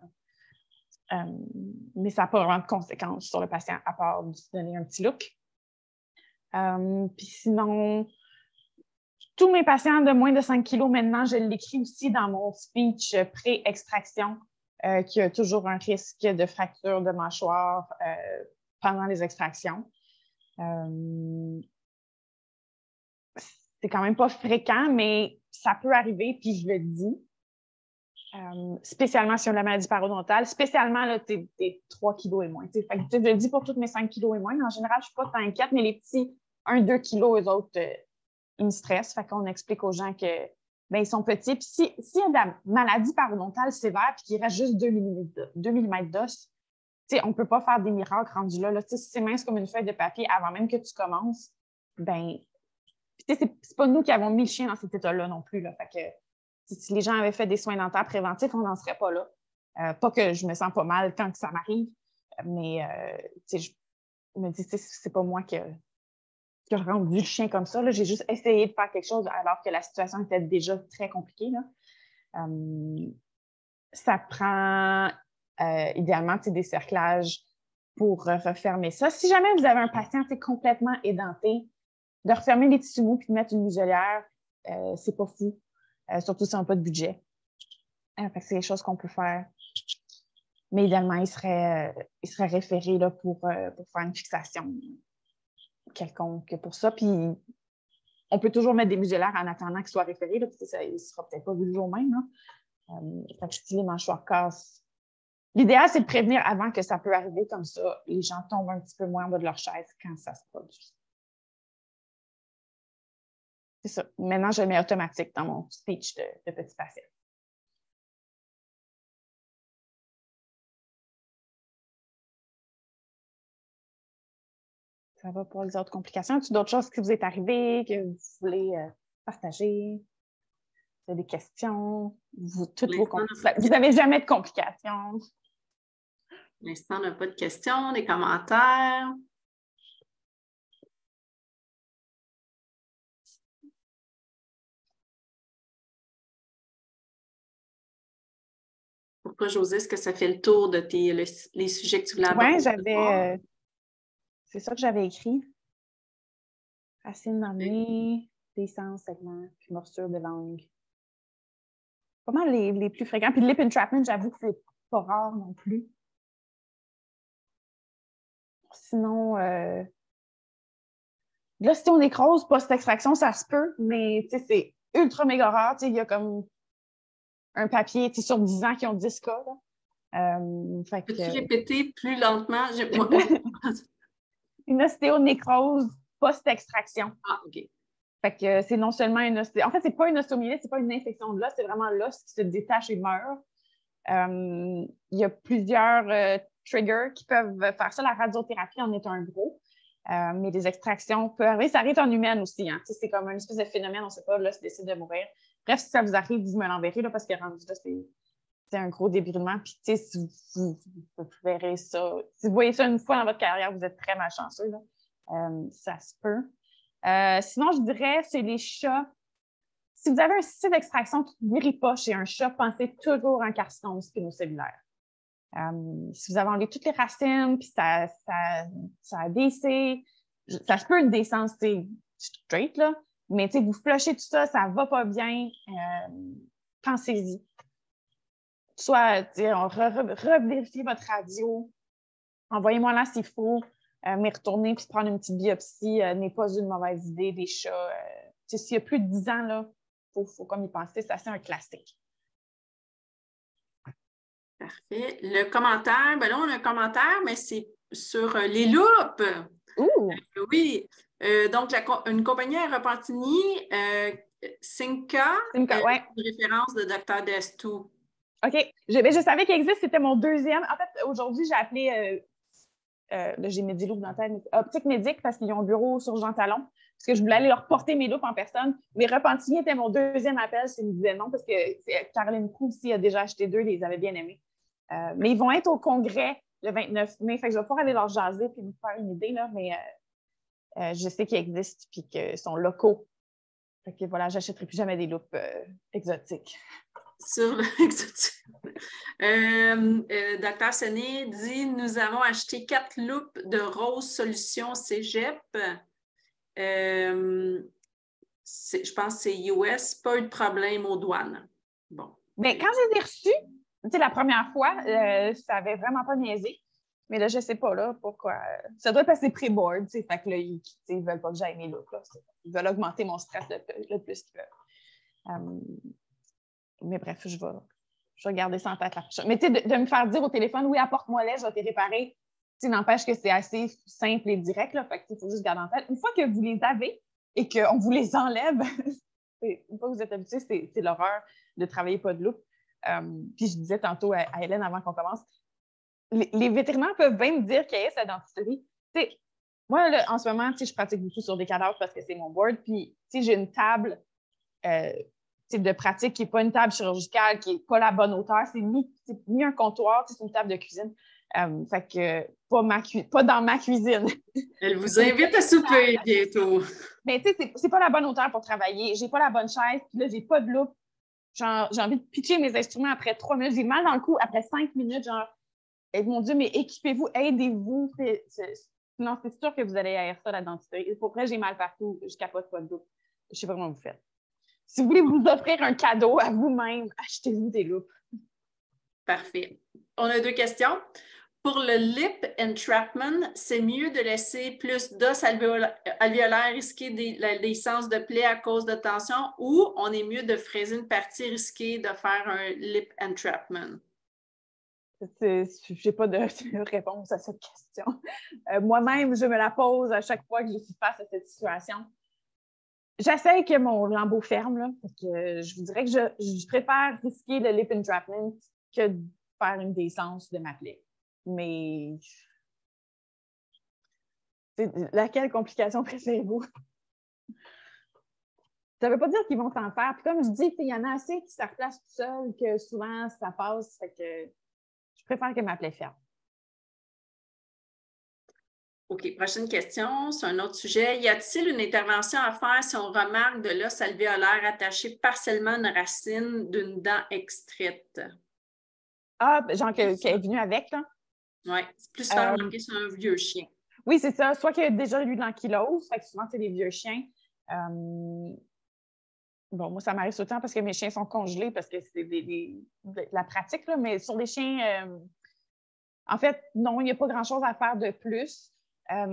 mais ça n'a pas vraiment de conséquences sur le patient, à part de se donner un petit look. Puis sinon, tous mes patients de moins de 5 kilos, maintenant, je l'écris aussi dans mon speech pré-extraction, qu'il y a toujours un risque de fracture de mâchoire pendant les extractions. C'est quand même pas fréquent, mais ça peut arriver, puis je le dis. Spécialement si on a la maladie parodontale, spécialement là, t'es 3 kilos et moins. Fait que, je le dis pour toutes mes 5 kilos et moins, mais en général, je ne suis pas tant inquiète, mais les petits 1-2 kilos, eux autres, ils me stressent. Fait qu'on explique aux gens que ils sont petits. Puis s'il y a de la maladie parodontale sévère puis qu'il reste juste 2 mm d'os, on ne peut pas faire des miracles rendus là. Si c'est mince comme une feuille de papier avant même que tu commences, c'est pas nous qui avons mis le chien dans cet état-là non plus. Là. Fait que si les gens avaient fait des soins dentaires préventifs, on n'en serait pas là. Pas que je me sens pas mal quand ça m'arrive, mais je me dis, c'est pas moi qui a rendu le chien comme ça. J'ai juste essayé de faire quelque chose alors que la situation était déjà très compliquée. Là. Ça prend idéalement des cerclages pour refermer ça. Si jamais vous avez un patient complètement édenté, de refermer les tissus mous puis de mettre une muselière, c'est pas fou. Surtout si on n'a pas de budget. Fait que c'est des choses qu'on peut faire. Mais idéalement, il serait référé là, pour faire une fixation quelconque pour ça. Puis on peut toujours mettre des muselières en attendant qu'ils soient référés. Là, ça, il ne sera peut-être pas vu le jour même. Fait que si les mâchoires cassent. L'idéal, c'est de prévenir avant que ça peut arriver comme ça. Les gens tombent un petit peu moins en bas de leur chaise quand ça se produit. C'est ça. Maintenant, je le mets automatique dans mon speech de petit patient. Ça va pour les autres complications. As-tu d'autres choses qui vous est arrivé, que vous voulez partager? Vous avez des questions? Vous n'avez jamais de complications? Pour l'instant, on n'a pas de questions, des commentaires. Pourquoi, Josée, est-ce que ça fait le tour de les sujets que tu voulais aborder? Oui, c'est ça que j'avais écrit. Racine d'année, descente, segment, puis morsure de langue. Pas mal les plus fréquents. Puis le lip entrapment, j'avoue que c'est pas rare non plus. Sinon, l'ostéonécrose post-extraction, ça se peut, mais c'est ultra méga rare. Il y a comme un papier sur 10 ans qui ont 10 cas. Peux-tu répéter plus lentement? Une ostéonécrose post-extraction. Ah, OK. Fait que c'est non seulement une ostéo... En fait, c'est pas une ostéomyélite, c'est pas une infection de l'os, c'est vraiment l'os qui se détache et meurt. Il y a plusieurs triggers qui peuvent faire ça. La radiothérapie en est un gros. Mais des extractions peuvent arriver. Ça arrive en humaine aussi. Hein. C'est comme un espèce de phénomène, on ne sait pas, là, c'est décide de mourir. Bref, si ça vous arrive, vous me l'enverrez, là, parce que rendu là, c'est un gros débrûlement. Puis, tu sais, si vous verrez ça, si vous voyez ça une fois dans votre carrière, vous êtes très malchanceux. Là. Ça se peut. Sinon, je dirais, c'est les chats. Si vous avez un site d'extraction qui ne guérit pas chez un chat, pensez toujours à un carcinome spinocellulaire. Si vous avez enlevé toutes les racines, puis ça a baissé, ça se peut une descente straight, là, mais vous flushez tout ça, ça ne va pas bien, pensez-y. Soit revérifiez votre radio, envoyez-moi là s'il faut, mais retourner puis prendre une petite biopsie n'est pas une mauvaise idée. Des chats, s'il y a plus de 10 ans, là, faut comme y penser, c'est assez un classique. Parfait. Le commentaire, ben là, on a un commentaire, mais c'est sur les loupes. Oui. Donc, une compagnie à Repentigny, Simca, ouais. Une référence de Dr. Destou. OK. Je savais qu'il existe, c'était mon deuxième. En fait, aujourd'hui, j'ai appelé, là, j'ai mes loupes dans la tête, Optique Médique, parce qu'ils ont un bureau sur Jean Talon, parce que je voulais aller leur porter mes loupes en personne. Mais Repentigny était mon deuxième appel, s'ils me disaient non, parce que Caroline Proulx aussi a déjà acheté 2, les avait bien aimés. Mais ils vont être au congrès le 29 mai, fait que je vais pouvoir aller leur jaser puis vous faire une idée, là, mais je sais qu'ils existent puis qu'ils sont locaux. Fait que voilà, j'achèterai plus jamais des loupes exotiques. Sur l'exotique. Dr. Séné dit « Nous avons acheté 4 loupes de Rose Solutions Cégep. Je pense que c'est US, pas eu de problème aux douanes. » Bon. Mais quand je les ai reçus, la première fois, ça n'avait vraiment pas niaisé. Mais là, je ne sais pas là, pourquoi. Ça doit passer pré-board. Fait que là, ils ne veulent pas que j'aille mes looks. Là. Ils veulent augmenter mon stress le plus qu'ils peuvent. Mais bref, je vais garder ça en tête la prochaine. Mais tu sais, de me faire dire au téléphone, oui, apporte-moi-les, je vais te réparer. N'empêche que c'est assez simple et direct. Là, fait que il faut juste garder en tête. Une fois que vous les avez et qu'on vous les enlève, une fois que vous êtes habitué, c'est l'horreur de travailler pas de loupe. Puis je disais tantôt à Hélène avant qu'on commence, les vétérinaires peuvent bien me dire qu'il y a sa dentisterie. Moi, là, en ce moment, je pratique beaucoup sur des cadavres parce que c'est mon board. Puis j'ai une table de pratique qui n'est pas une table chirurgicale, qui n'est pas la bonne hauteur. C'est ni un comptoir, c'est une table de cuisine. Fait que pas dans ma cuisine. Elle vous invite à souper bientôt. Mais tu sais, c'est pas la bonne hauteur pour travailler. J'ai pas la bonne chaise, puis là, j'ai pas de loupe. Genre, j'ai envie de pitcher mes instruments après 3 minutes. J'ai mal dans le cou après 5 minutes. Genre, mon Dieu, mais équipez-vous, aidez-vous. Sinon, c'est sûr que vous allez haïr ça, la dentisterie. Pour vrai, j'ai mal partout. Je capote pas de loupe. Je sais pas comment vous faites. Si vous voulez vous offrir un cadeau à vous-même, achetez-vous des loupes. Parfait. On a 2 questions. Pour le lip entrapment, c'est mieux de laisser plus d'os alvéolaires risquer des sens de plaie à cause de tension ou on est mieux de fraiser une partie risquée de faire un lip entrapment? Je n'ai pas de réponse à cette question. Moi-même, je me la pose à chaque fois que je suis face à cette situation. J'essaie que mon lambeau ferme, là, parce que je vous dirais que je préfère risquer le lip entrapment que de faire une décence de ma plaie. Mais laquelle complication préférez-vous? Ça ne veut pas dire qu'ils vont s'en faire. Puis comme je dis, il y en a assez qui se replacent tout seul que souvent ça passe. Fait que je préfère que ma plaie ferme. OK, prochaine question, c'est un autre sujet. Y a-t-il une intervention à faire si on remarque de l'os alvéolaire attaché partiellement à une racine d'une dent extraite? Ah, genre qu'elle est venue avec, là? Oui, c'est plus souvent remarqué sur un vieux chien. Oui, c'est ça. Soit qu'il y a déjà eu de l'ankylose, fait que souvent, c'est des vieux chiens. Bon, moi, ça m'arrive tout le temps parce que mes chiens sont congelés parce que c'est de la pratique, là, mais sur les chiens, en fait, non, il n'y a pas grand-chose à faire de plus.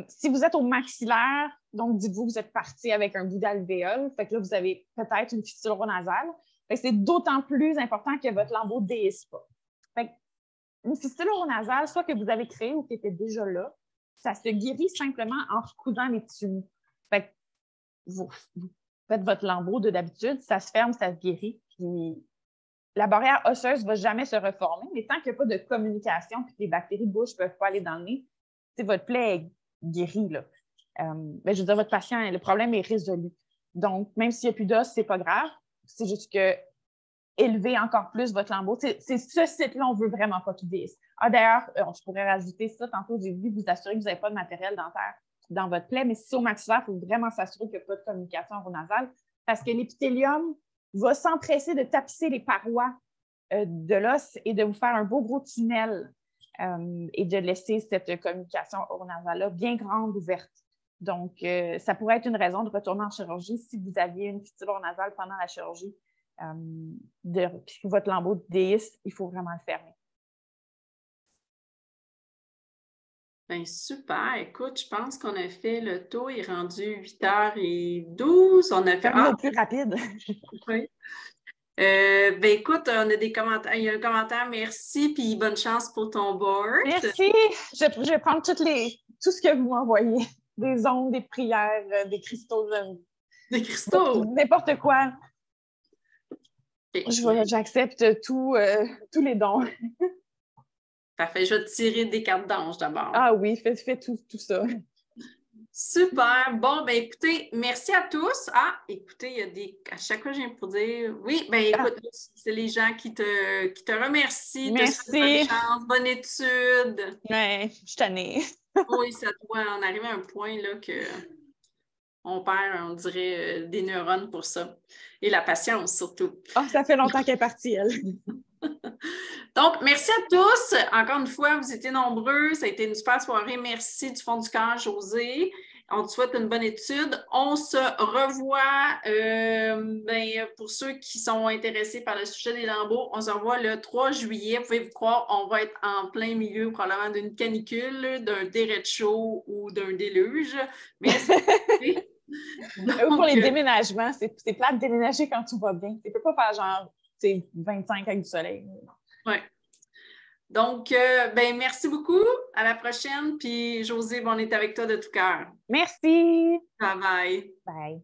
Si vous êtes au maxillaire, donc dites-vous que vous êtes parti avec un bout d'alvéole, fait que là, vous avez peut-être une fistule oronasale. Fait que c'est d'autant plus important que votre lambeau ne déhisse pas. Fait que une fistule oronasale, soit que vous avez créé ou qui était déjà là, ça se guérit simplement en recousant les tissus. Fait que vous faites votre lambeau de d'habitude, ça se ferme, ça se guérit, puis la barrière osseuse ne va jamais se reformer, mais tant qu'il n'y a pas de communication et que les bactéries de bouche ne peuvent pas aller dans le nez, votre plaie est guérie. Là. Je veux dire, votre patient, le problème est résolu. Donc, même s'il n'y a plus d'os, ce n'est pas grave. C'est juste que élever encore plus votre lambeau. C'est ce site-là, on ne veut vraiment pas qu'il vieillisse. Ah, d'ailleurs, je pourrais rajouter ça. Tantôt, j'ai dit vous assurer que vous n'avez pas de matériel dentaire dans votre plaie, mais si c'est au maxillaire, il faut vraiment s'assurer qu'il n'y a pas de communication oronasale parce que l'épithélium va s'empresser de tapisser les parois de l'os et de vous faire un beau gros tunnel et de laisser cette communication oronasale-là bien grande, ouverte. Donc, ça pourrait être une raison de retourner en chirurgie si vous aviez une fistule oronasale pendant la chirurgie. Puisque votre lambeau déhisse, il faut vraiment le fermer. Bien, super. Écoute, je pense qu'on a fait le tour. Il est rendu 8h12. On a fait... Comme plus rapide. Oui. Ben écoute, on a des commentaires. Il y a un commentaire, merci, puis bonne chance pour ton board. Merci. Je vais prendre tout ce que vous m'envoyez. Des ondes, des prières, des cristaux. Des cristaux? N'importe quoi. J'accepte tous les dons. Parfait. Je vais te tirer des cartes d'ange d'abord. Ah oui, fais tout ça. Super. Bon, ben écoutez, merci à tous. Ah, écoutez, il y a des... À chaque fois, je viens pour dire... Oui, ben écoute, c'est les gens qui te remercient. Merci. Bonne chance, bonne étude. Ouais, je suis tannée. Oui, ça doit en arriver à un point là que on perd, on dirait, des neurones pour ça. Et la patience, surtout. Ah, ça fait longtemps qu'elle est partie, elle. Donc, merci à tous. Encore une fois, vous étiez nombreux. Ça a été une super soirée. Merci du fond du cœur, Josée. On te souhaite une bonne étude. On se revoit, pour ceux qui sont intéressés par le sujet des lambeaux, on se revoit le 3 juillet. Vous pouvez vous croire, on va être en plein milieu probablement d'une canicule, d'un dérecho ou d'un déluge. Mais donc, pour les déménagements, c'est plate de déménager quand tout va bien. Tu ne peux pas faire genre 25 avec du soleil. Oui. Donc, merci beaucoup. À la prochaine. Puis, Josée, on est avec toi de tout cœur. Merci. Bye bye. Bye.